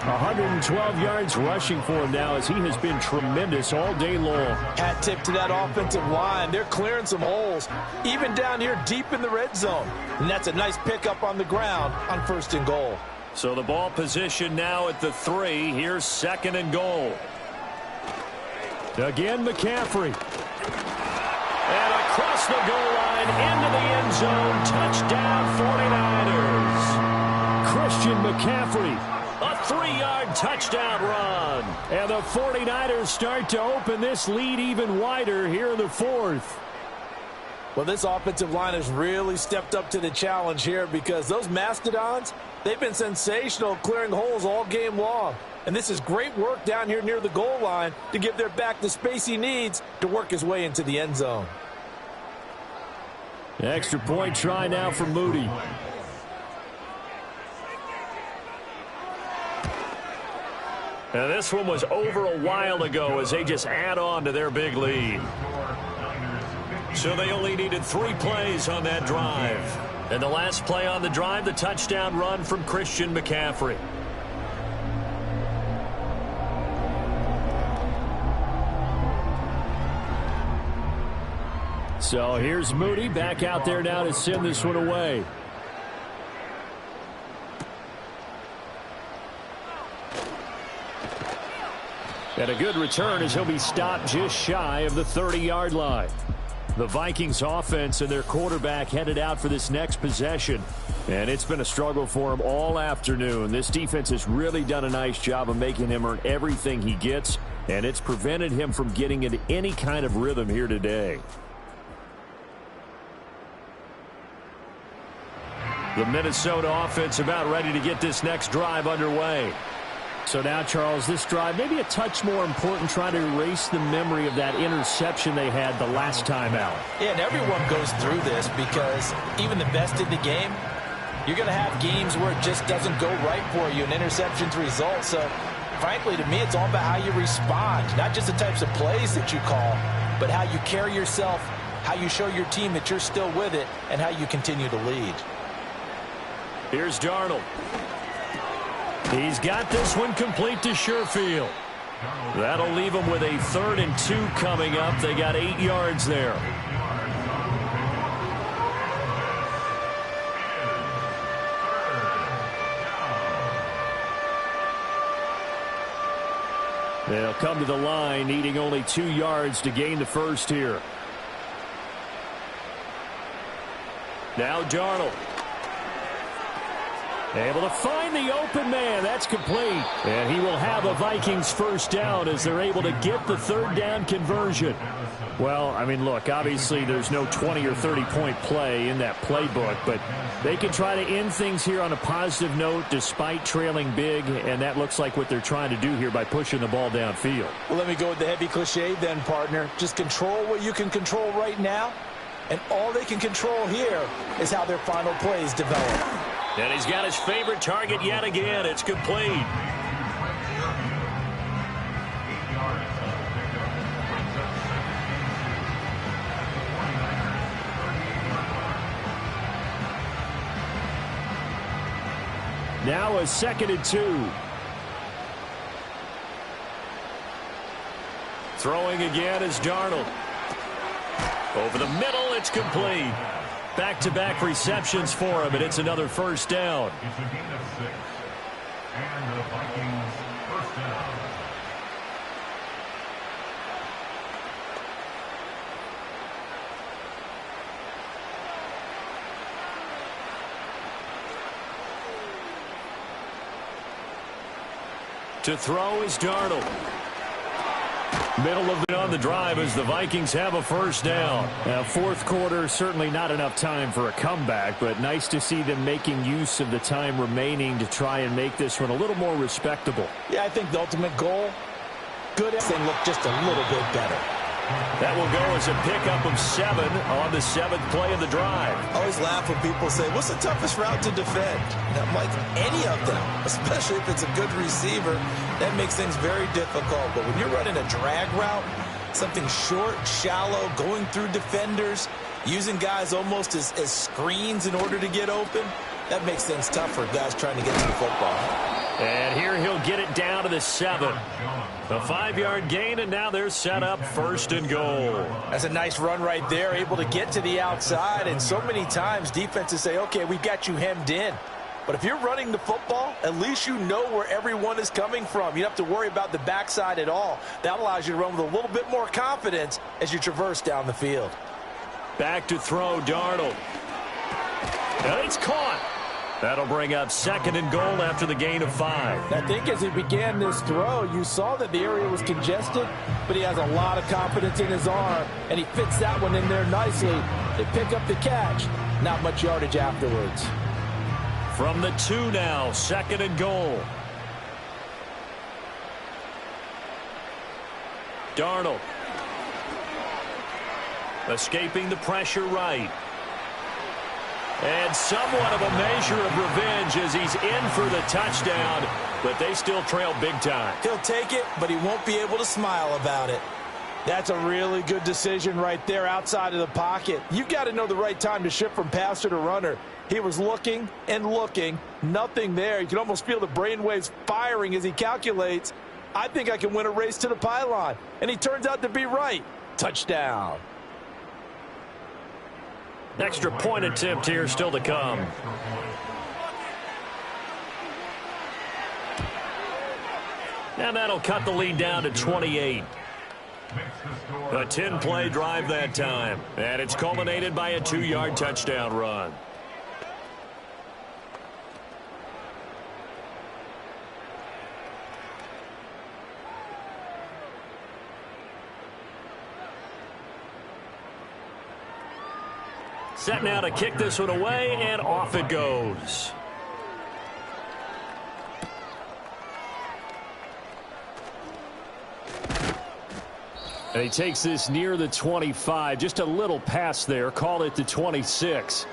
112 yards rushing for him now as he has been tremendous all day long. Hat tip to that offensive line. They're clearing some holes, even down here deep in the red zone. And that's a nice pickup on the ground on 1st and goal. So the ball position now at the 3. Here's 2nd and goal. Again, McCaffrey. And across the goal line into the end zone. Touchdown 49ers. Christian McCaffrey. A 3-yard touchdown run. And the 49ers start to open this lead even wider here in the 4th. Well, this offensive line has really stepped up to the challenge here because those Mastodons, they've been sensational clearing holes all game long. And this is great work down here near the goal line to give their back the space he needs to work his way into the end zone. Extra point try now for Moody. Now this one was over a while ago as they just add on to their big lead. So they only needed 3 plays on that drive. And the last play on the drive, the touchdown run from Christian McCaffrey. So here's Moody back out there now to send this one away. And a good return as he'll be stopped just shy of the 30-yard line. The Vikings offense and their quarterback headed out for this next possession. And it's been a struggle for him all afternoon. This defense has really done a nice job of making him earn everything he gets. And it's prevented him from getting into any kind of rhythm here today. The Minnesota offense about ready to get this next drive underway. So now, Charles, this drive maybe a touch more important, trying to erase the memory of that interception they had the last time out. Yeah, and everyone goes through this because even the best in the game, you're going to have games where it just doesn't go right for you, and interceptions result. So, frankly, to me, it's all about how you respond, not just the types of plays that you call, but how you carry yourself, how you show your team that you're still with it, and how you continue to lead. Here's Darnold. He's got this one complete to Sherfield. That'll leave him with a 3rd and 2 coming up. They got 8 yards there. They'll come to the line, needing only 2 yards to gain the first here. Now Darnold. Able to find the open man. That's complete. And he will have a Vikings first down as they're able to get the 3rd down conversion. Well, I mean, look, obviously there's no 20 or 30-point play in that playbook, but they can try to end things here on a positive note despite trailing big, and that looks like what they're trying to do here by pushing the ball downfield. Well, let me go with the heavy cliche then, partner. Just control what you can control right now, and all they can control here is how their final plays develop. And he's got his favorite target yet again. It's complete. Now a 2nd and 2. Throwing again is Darnold. Over the middle, it's complete. Back-to-back receptions for him, and it's another first down. It's a gain of 6. And the Vikings first down. To throw is Darnold. Middle of it on the drive as the Vikings have a first down. Now, fourth quarter, certainly not enough time for a comeback, but nice to see them making use of the time remaining to try and make this one a little more respectable. Yeah, I think the ultimate goal, good thing looked just a little bit better. That will go as a pickup of 7 on the 7th play of the drive. I always laugh when people say, what's the toughest route to defend? And I'm like, any of them, especially if it's a good receiver. That makes things very difficult. But when you're running a drag route, something short, shallow, going through defenders, using guys almost as screens in order to get open, that makes things tough for guys trying to get to the football. And here he'll get it down to the 7. A 5-yard gain, and now they're set up first and goal. That's a nice run right there, able to get to the outside. And so many times defenses say, okay, we've got you hemmed in. But if you're running the football, at least you know where everyone is coming from. You don't have to worry about the backside at all. That allows you to run with a little bit more confidence as you traverse down the field. Back to throw, Darnold. And it's caught. That'll bring up 2nd and goal after the gain of 5. I think as he began this throw, you saw that the area was congested, but he has a lot of confidence in his arm, and he fits that one in there nicely. They pick up the catch. Not much yardage afterwards. From the 2 now, 2nd and goal. Darnold. Escaping the pressure right. And somewhat of a measure of revenge as he's in for the touchdown, but they still trail big time. He'll take it, but he won't be able to smile about it. That's a really good decision right there outside of the pocket. You've got to know the right time to shift from passer to runner. He was looking and looking, nothing there. You can almost feel the brainwaves firing as he calculates, I think I can win a race to the pylon. And he turns out to be right. Touchdown. Extra point attempt here still to come. And that'll cut the lead down to 28. A 10-play drive that time. And it's culminated by a 2-yard touchdown run. Set now to kick this one away, and off it goes. And he takes this near the 25. Just a little pass there. Call it the 26.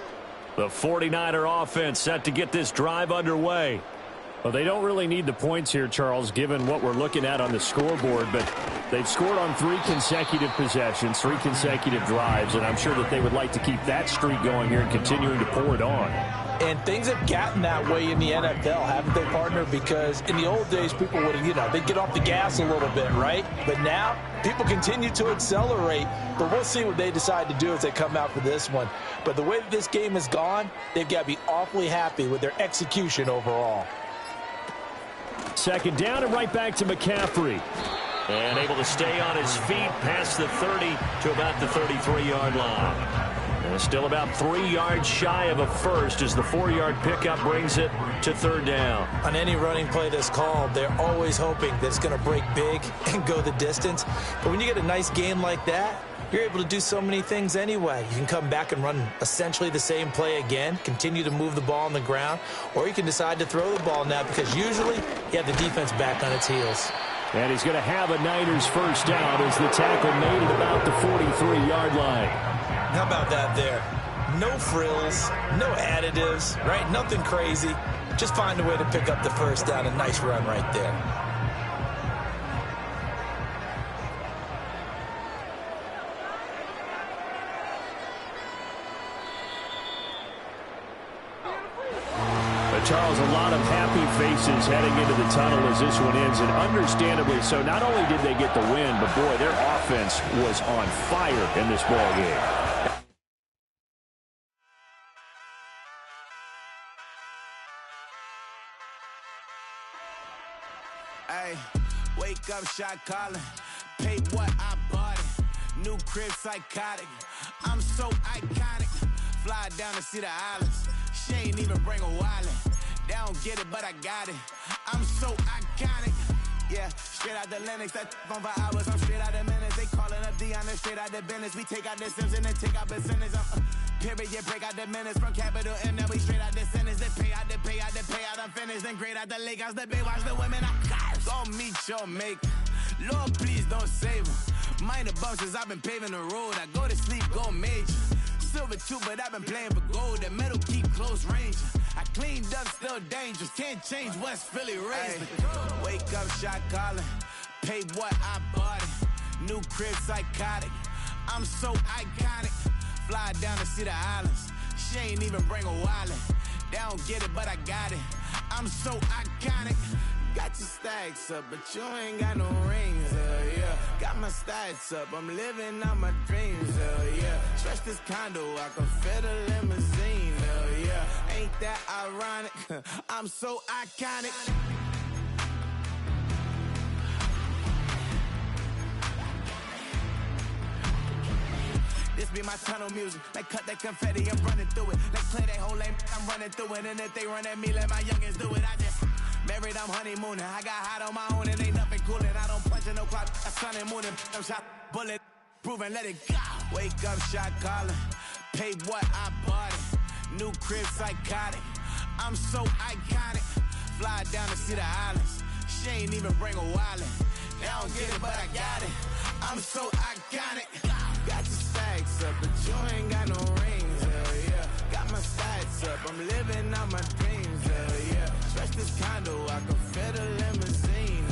The 49er offense set to get this drive underway. Well, they don't really need the points here, Charles, given what we're looking at on the scoreboard, but they've scored on 3 consecutive possessions, 3 consecutive drives, and I'm sure that they would like to keep that streak going here and continuing to pour it on. And things have gotten that way in the NFL, haven't they, partner? Because in the old days, people would, they'd get off the gas a little bit, right? But now, people continue to accelerate, but we'll see what they decide to do as they come out for this one. But the way that this game has gone, they've got to be awfully happy with their execution overall. 2nd down and right back to McCaffrey. And able to stay on his feet past the 30 to about the 33-yard line. And still about 3 yards shy of a first as the 4-yard pickup brings it to 3rd down. On any running play that's called, they're always hoping that it's going to break big and go the distance. But when you get a nice game like that, you're able to do so many things anyway. You can come back and run essentially the same play again, continue to move the ball on the ground, or you can decide to throw the ball now because usually you have the defense back on its heels. And he's going to have a Niners first down as the tackle made at about the 43-yard line. How about that there? No frills, no additives, right? Nothing crazy. Just find a way to pick up the first down. A nice run right there. Charles, a lot of happy faces heading into the tunnel as this one ends, and understandably so. Not only did they get the win, but boy, their offense was on fire in this ball game. Ay, wake up, shot calling. Paid what I bought it. New crib, psychotic. I'm so iconic. Fly down to see the islands. She ain't even bring a wallet. They don't get it, but I got it. I'm so iconic. Yeah, straight out the Lennox, that on for hours, I'm straight out the minutes. They calling up Dion, straight out the business. We take out the Sims and then take out percentage. Period, break out the minutes from capital M, now we straight out the sentence. They pay out, I'm finished. Then grade out the Lakers, the Bay, watch the women, I gon' meet your mate. Lord, please don't save them. Minor bumps as I've been paving the road. I go to sleep, go major. Silver too, but I've been playing for gold. The metal keep close range. I cleaned up, still dangerous. Can't change West Philly raised. Wake up, shot calling. Pay what I bought it. New crib, psychotic. I'm so iconic. Fly down to see the islands. She ain't even bring a wallet. They don't get it, but I got it. I'm so iconic. Got your stacks up, but you ain't got no rings, yeah. Got my stats up, I'm living out my dreams, yeah. Stretch this condo, I can fit a limousine, yeah. Ain't that ironic? I'm so iconic. This be my tunnel music. Like cut that confetti, I'm running through it. Like clear that whole lane, I'm running through it. And if they run at me, let my youngins do it. I just married, I'm honeymooning. I got hot on my own and ain't nothing coolin'. I don't punch in no clock, I sun and moonin'. I'm shot, bullet, proven, let it go. Wake up, shot calling. Pay what I bought it. New crib, psychotic. I'm so iconic. Fly down to see the islands. She ain't even bring a wallet. They don't get it, but I got it. I'm so iconic. Got your stacks up, but you ain't got no rings, yeah. Got my stats up, I'm living out my dreams, yeah. Stretch this condo, I can fit a limousine,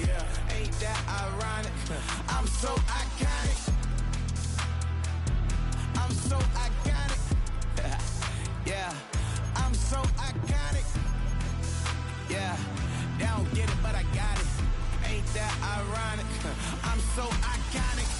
yeah. Ain't that ironic? I'm so iconic. I'm so iconic. Yeah, I'm so iconic. Yeah, they don't get it, but I got it. Ain't that ironic? I'm so iconic.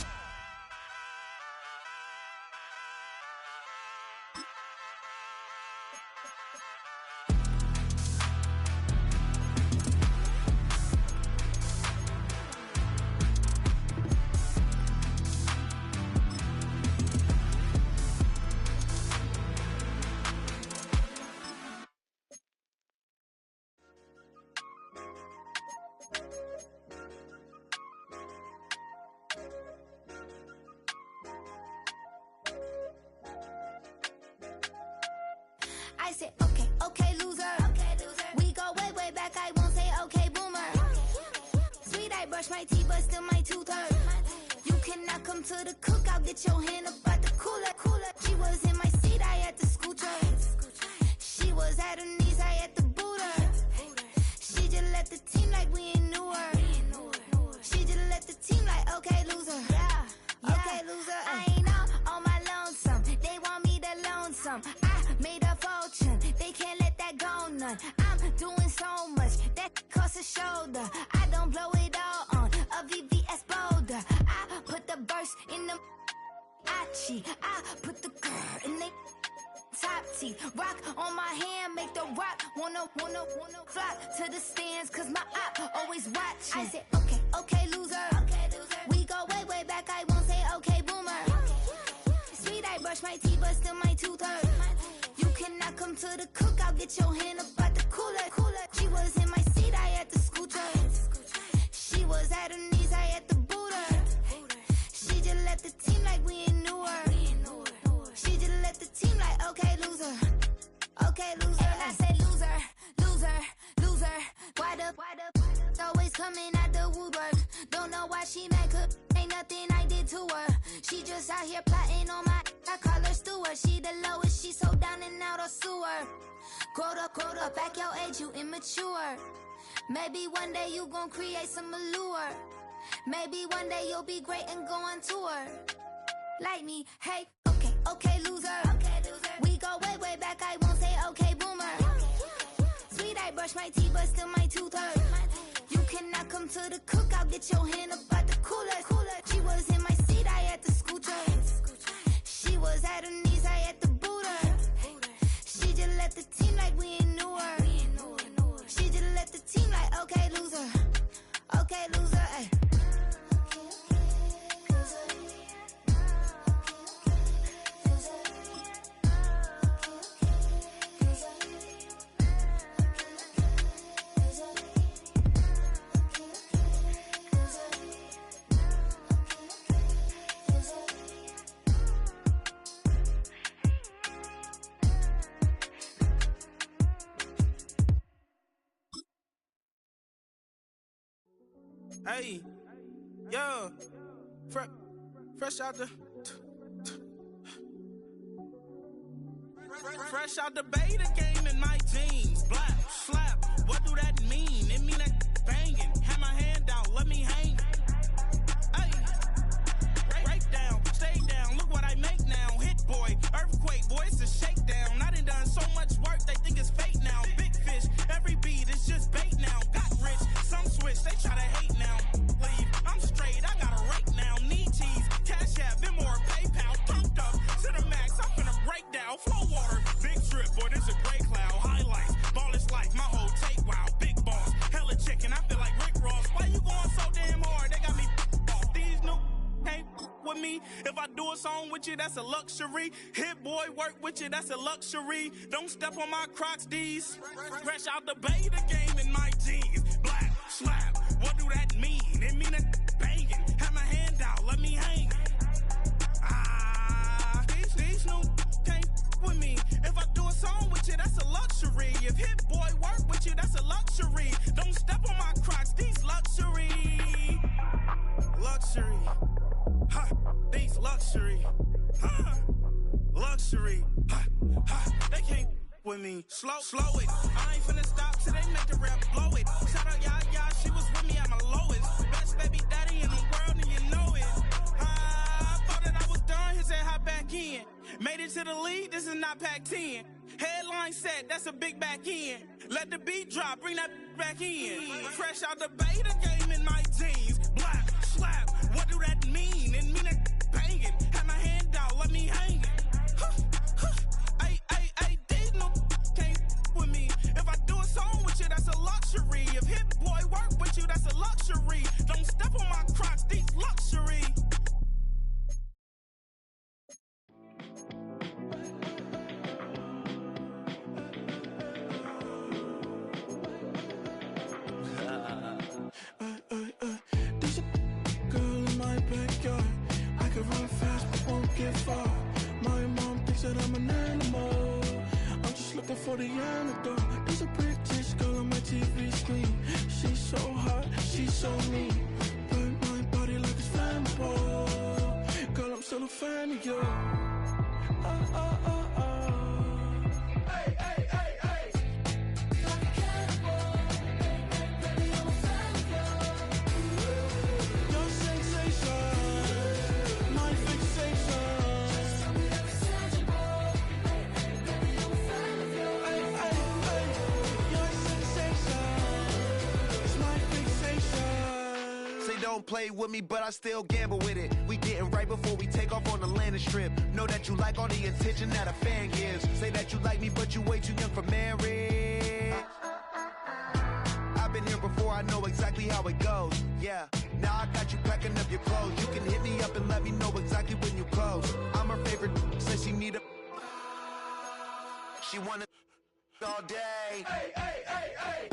I said, okay, loser. We go way back, I won't say okay, boomer. Sweet, I brush my teeth, but still my tooth hurt. You cannot come to the cookout, get your hand up at the cooler. She was in my seat, I had to scoot her. She was at her knees, I had to boot her. She just left the team like we ain't knew her. She just left the team like, okay, loser. Okay, loser. I ain't on my lonesome. They want me to loan some. I made a fortune. They can't let that go none. I'm doing so much that costs a shoulder. I don't blow it all on a VVS boulder. I put the verse in the I put the girl in the top teeth. Rock on my hand, make the rock wanna flock to the stands, cause my op always watching. I said, okay, loser. We go way back, I won't say okay, boomer. Sweet, I brush my teeth, but still my tooth hurt. You cannot come to the cookout, get your hand up at the cooler. She was in my seat, I had to scoot her. She was at her knees, I had to boot her. She just left the team like we ain't knew her. She just left the team like, okay, loser. Okay, loser. And I say loser. Why the always coming out the woodwork? Don't know why she mad, cause ain't nothing I did to her. She just out here plotting on my, I call her steward. She the lowest, she so down and out of sewer. Growed up, back your age, you immature. Maybe one day you gon' create some allure. Maybe one day you'll be great and go on tour. Like me, hey, okay, loser. We go way back, I won't say okay, boomer. Sweet, I brush my teeth, but still my tooth hurt. You cannot come to the cookout, get your hand up at the cooler. She was in my seat, I had to scoot her. She was at her knees, I had to boot her. She just left the team like we ain't knew her. She just left the team like, okay, loser. Hey, yo, fresh out the beta game in my jeans. Black, slap, what do that mean? It mean that banging. Have my hand out, let me hang. Hey, break down, stay down, look what I make now. Hit boy, earthquake, boy, it's a shakedown. I done so much work, they think it's fake now. Big fish, every beat is just bait now. Got rich, some switch, they try to hate now. Leave, I'm straight, I got a rake now. Need cheese, cash app, Venmo or PayPal. Pumped up to the max, I'm finna break down. Flow water, big trip, boy, this a gray cloud. Highlights, ball is life, my whole take, wow. Big boss, hella chicken, I feel like Rick Ross. Why you going so damn hard? They got me off. These new can't with me. If I do a song with you, that's a luxury. Hit boy, work with you, that's a luxury. Don't step on my Crocs, D's. Fresh out the beta game in my jeans. Black, slap, what do that mean? It mean that banging. Have my hand out, let me hang. These new can't with me. If I do a song with you, that's a luxury. If Hit Boy work with you, that's a luxury. Don't step on my Crocs, these luxury. Luxury. Ha, these luxury. Ha, luxury. Ha, ha, they can't with me. Slow it. I ain't finna stop till they make the rap blow it. Shout out Yaya, she was with me at my lowest. Best baby daddy in the world and you know it. I thought that I was done, he said hop back in. Made it to the lead, this is not Pac-10. Headline set, that's a big back end. Let the beat drop, bring that back in. Fresh out the beta game in my jeans. Black, slap, what do that mean? It mean that banging. Have my hand out, let me hang it. Ay, these no can't with me. If I do a song with you, that's a luxury. If Hit Boy work with you, that's a luxury. Don't step on my Crocs, these luxury. There's a girl in my backyard. I can run fast but won't get far. My mom thinks that I'm an animal. I'm just looking for the antidote. There's a British girl on my TV screen. She's so hot, she's so mean. Burn my body like it's flammable. Girl, I'm still a fan of you. Hey, hey, hey, hey. Like a cannibal. Baby, I'm a fan of you. Your sensation, my fixation. Just tell me that it's tangible. Baby, I'm a fan of you. Hey, hey, hey. Your sensation is my fixation. Say don't play with me, but I still gamble with it. We getting right before we take off on the landing strip. Know that you like all the attention that a fan gives. Say that you like me, but you way too young for marriage. I've been here before, I know exactly how it goes. Yeah, now I got you packing up your clothes. You can hit me up and let me know exactly when you close. I'm her favorite, says she need a. She wanna all day. Hey, hey, hey, hey.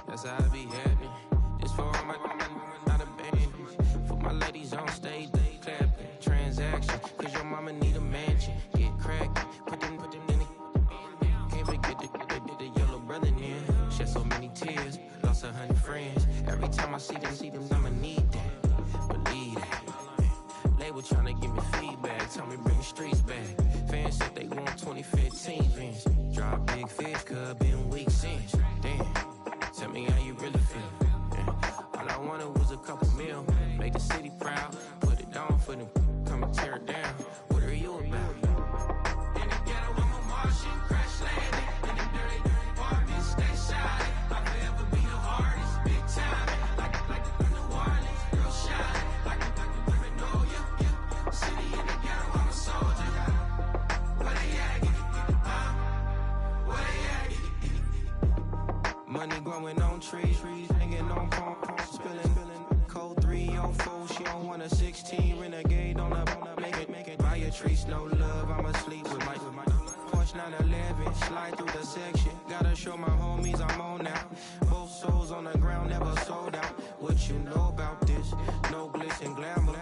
That's how I be happening. This for all my not abandoned. For my ladies on stage, they clapping. Transaction, cause your mama need a mansion. Get crackin', put them in the. Can't forget the yellow brother in. Shed so many tears, lost 100 friends. Every time I see them, I'ma need that. Believe that. label trying to give me feedback. Tell me bring the streets back. Fans said they want 2015 Vince. Drop big fish, cuz been weeks since. Damn, tell me how you really feel. Yeah. All I wanted was a couple mil. Make the city proud. Put it down for them. Come and tear it down. What are you about? In the ghetto, I'm a Martian. Crash landing. In the dirty, dirty apartment. Stay silent. I'll forever be the hardest. Big time. Like the New Orleans. Real shine. Like the paranoia. City in the ghetto, I'm a soldier. Where they at? Where they at? Money growing on trees. Hanging on palm. Spilling. Code 304. She don't want a 16. Renegade on up. Make it. Buy a tree. No love. I'ma sleep with my Porsche 911. Slide through the section. Gotta show my homies I'm on now. Both souls on the ground. Never sold out. What you know about this? No glitz and glamour.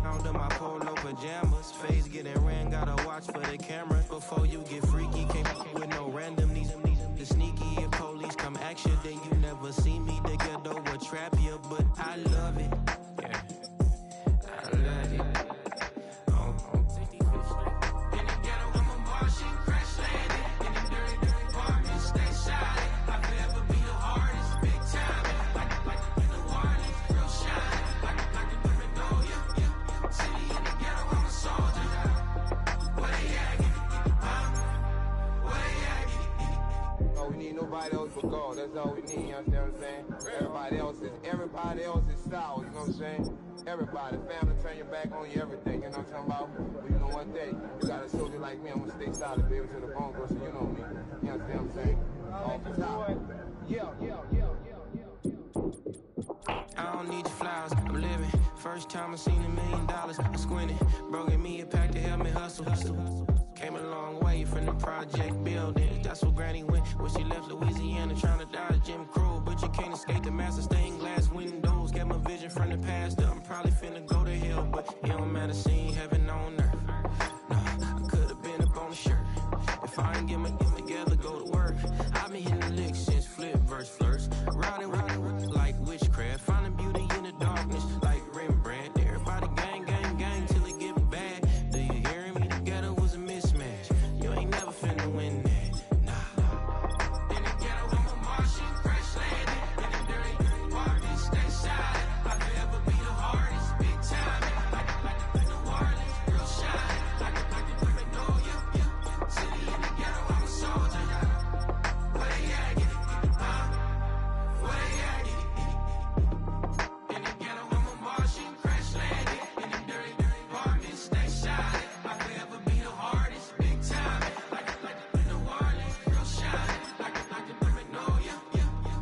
Under my polo pajamas. Face getting ran. Gotta watch for the cameras. Before you get freaky. Can't with no random. The sneaky. If police come action, then you never see me. The ghetto will trap you. But I love it. Yeah. I love it. In the ghetto, I'm a Martian. Crash landing. In the dirty, dirty apartment. Stay silent. I'll forever be the hardest. Big time. Like the New Orleans. Real shine. Like the paranoia. City in the ghetto, I'm a soldier. Where they at? Where they at? Oh, we need nobody else but God. That's all we need, you understand what I'm saying? Everybody else is sour, you know what I'm saying? Everybody, family, turn your back on you, everything, you know what I'm talking about? But you know one day, you got a soldier like me, I'm gonna stay solid, baby, to the bone, bro, so you know me. You understand what I'm saying? Off the top. I don't need your flowers, I'm living. First time I seen $1 million, I squinted. Bro gave me a pack to help me hustle. Came a long way from the project buildings. That's where Granny went when she left Louisiana, trying to dodge Jim Crow. But you can't escape the master stained glass windows. Got my vision from the past. I'm probably finna go to hell, but it don't matter, seeing heaven on earth. No, I could've been up on the shirt. If I ain't get my get together, go to work. I've been hitting the licks since flip verse flirts. Riding like witchcraft, finding beauty in the darkness like Rembrandt. Everybody gang, gang, gang till it get bad. Do you hear me? The ghetto was a mismatch. You ain't never finna win that. Nah. In the ghetto, I'm a Martian. Crash landing. In the dirty, dirty apartment. Stay silent. I'll forever be the hardest. Big time. Like the New Orleans. Real shine. Like the paranoia. City in the ghetto, I'm a soldier. Where they at? Where they at? In the ghetto, I'm a Martian. Crash landing. In the dirty, dirty apartment. Stay silent. I'll forever be the hardest. Big time. Like the New Orleans. Real shine. Like the paranoia.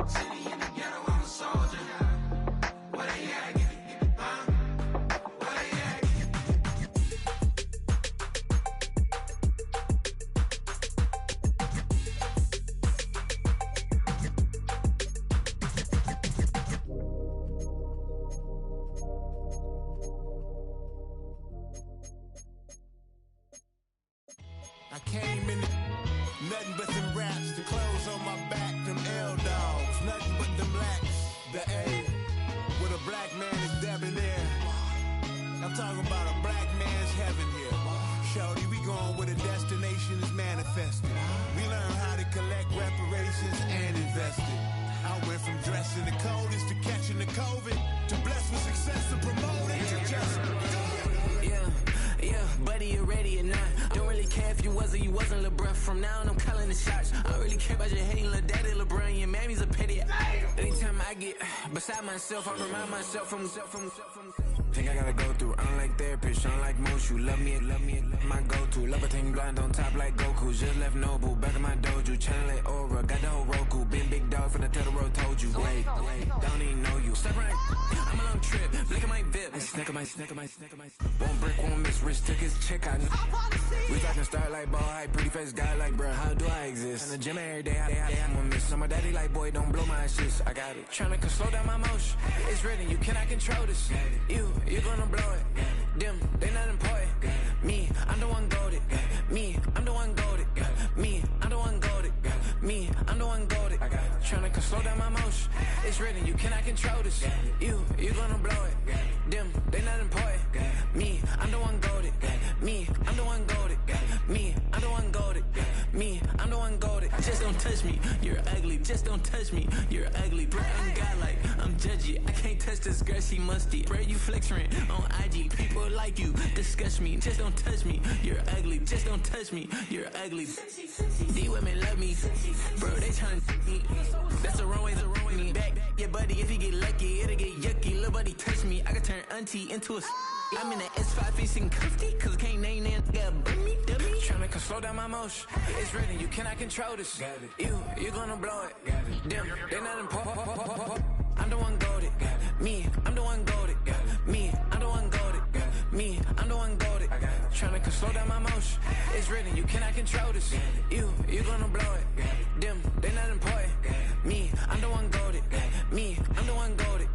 City in the ghetto, I'm a soldier. Where they at? Where they at? I came in nothing but them raps, the clothes on my back, them L-dogs, nothing but them blacks, the A, with a black man is debonair. I'm talking about a black man's heaven here. Shorty, we going where the destination is manifested. We learn how to collect reparations and invest it. I went from dressing the coldest to catching the COVID, to blessed with success to promote it, to just Yeah, buddy, you ready or not? Don't really care if you was or you wasn't, lil' bruh. From now on, I'm calling the shots. I don't really care about your hating, lil' daddy, LeBron. Your mammy's a pity. Anytime I get beside myself, I remind myself from. Think I gotta go through. I don't like therapist, I don't like most. You love me, my go-to. Love a thing blind on top like Goku. Just left Noble, back in my dojo. Channel like Aura, got the whole Roku. Been big dog from the tell the road told you. Wait, don't even know you. Step right, I'm a long trip. Blink at my VIP. Snack of my. Won't break, won't miss. Rich took his check out. We talking start like ball hype. Pretty face guy like, bruh, how do I exist? In the gym every day, I'm gonna miss. So my daddy like, boy, don't blow my assist. I got it. Tryna slow down my motion. It's written, you cannot control this. You gonna blow it. Them, they not important. Me, I'm the one goated. Me, I'm the one goated. Me, I'm the one goated. Me, I'm the one goated. Tryna slow down my motion. It's written, you cannot control this. You gonna blow it. Them, they not important. Me, don't touch me. You're ugly, just don't touch me. You're ugly, bro. I'm godlike, I'm judgy. I can't touch this girl, she musty. Bro, you flexing on IG. People like you disgust me. Just don't touch me. You're ugly, just don't touch me. You're ugly. These women love me, bro. They tryna me. That's the wrong way, the wrong way. Me back, yeah, buddy. If you get lucky, it'll get yucky. Little buddy touch me, I can turn auntie into a. I'm in the S5 facing cuffy, cause I can't name that guy but me, dummy. Tryna come slow down my motion. It's ready, you cannot control this. You gonna blow it. Them, they not important. I'm the one goated. Me, I'm the one goated. Me, I'm the one goated. Me, I'm the one goated. Tryna come slow down my motion. It's ready, you cannot control this. You gonna blow it. Them, they not important. Me, I'm the one goated. Me, I'm the one goated.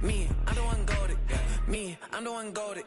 Me, I'm the one goated. Me, I'm the one goated.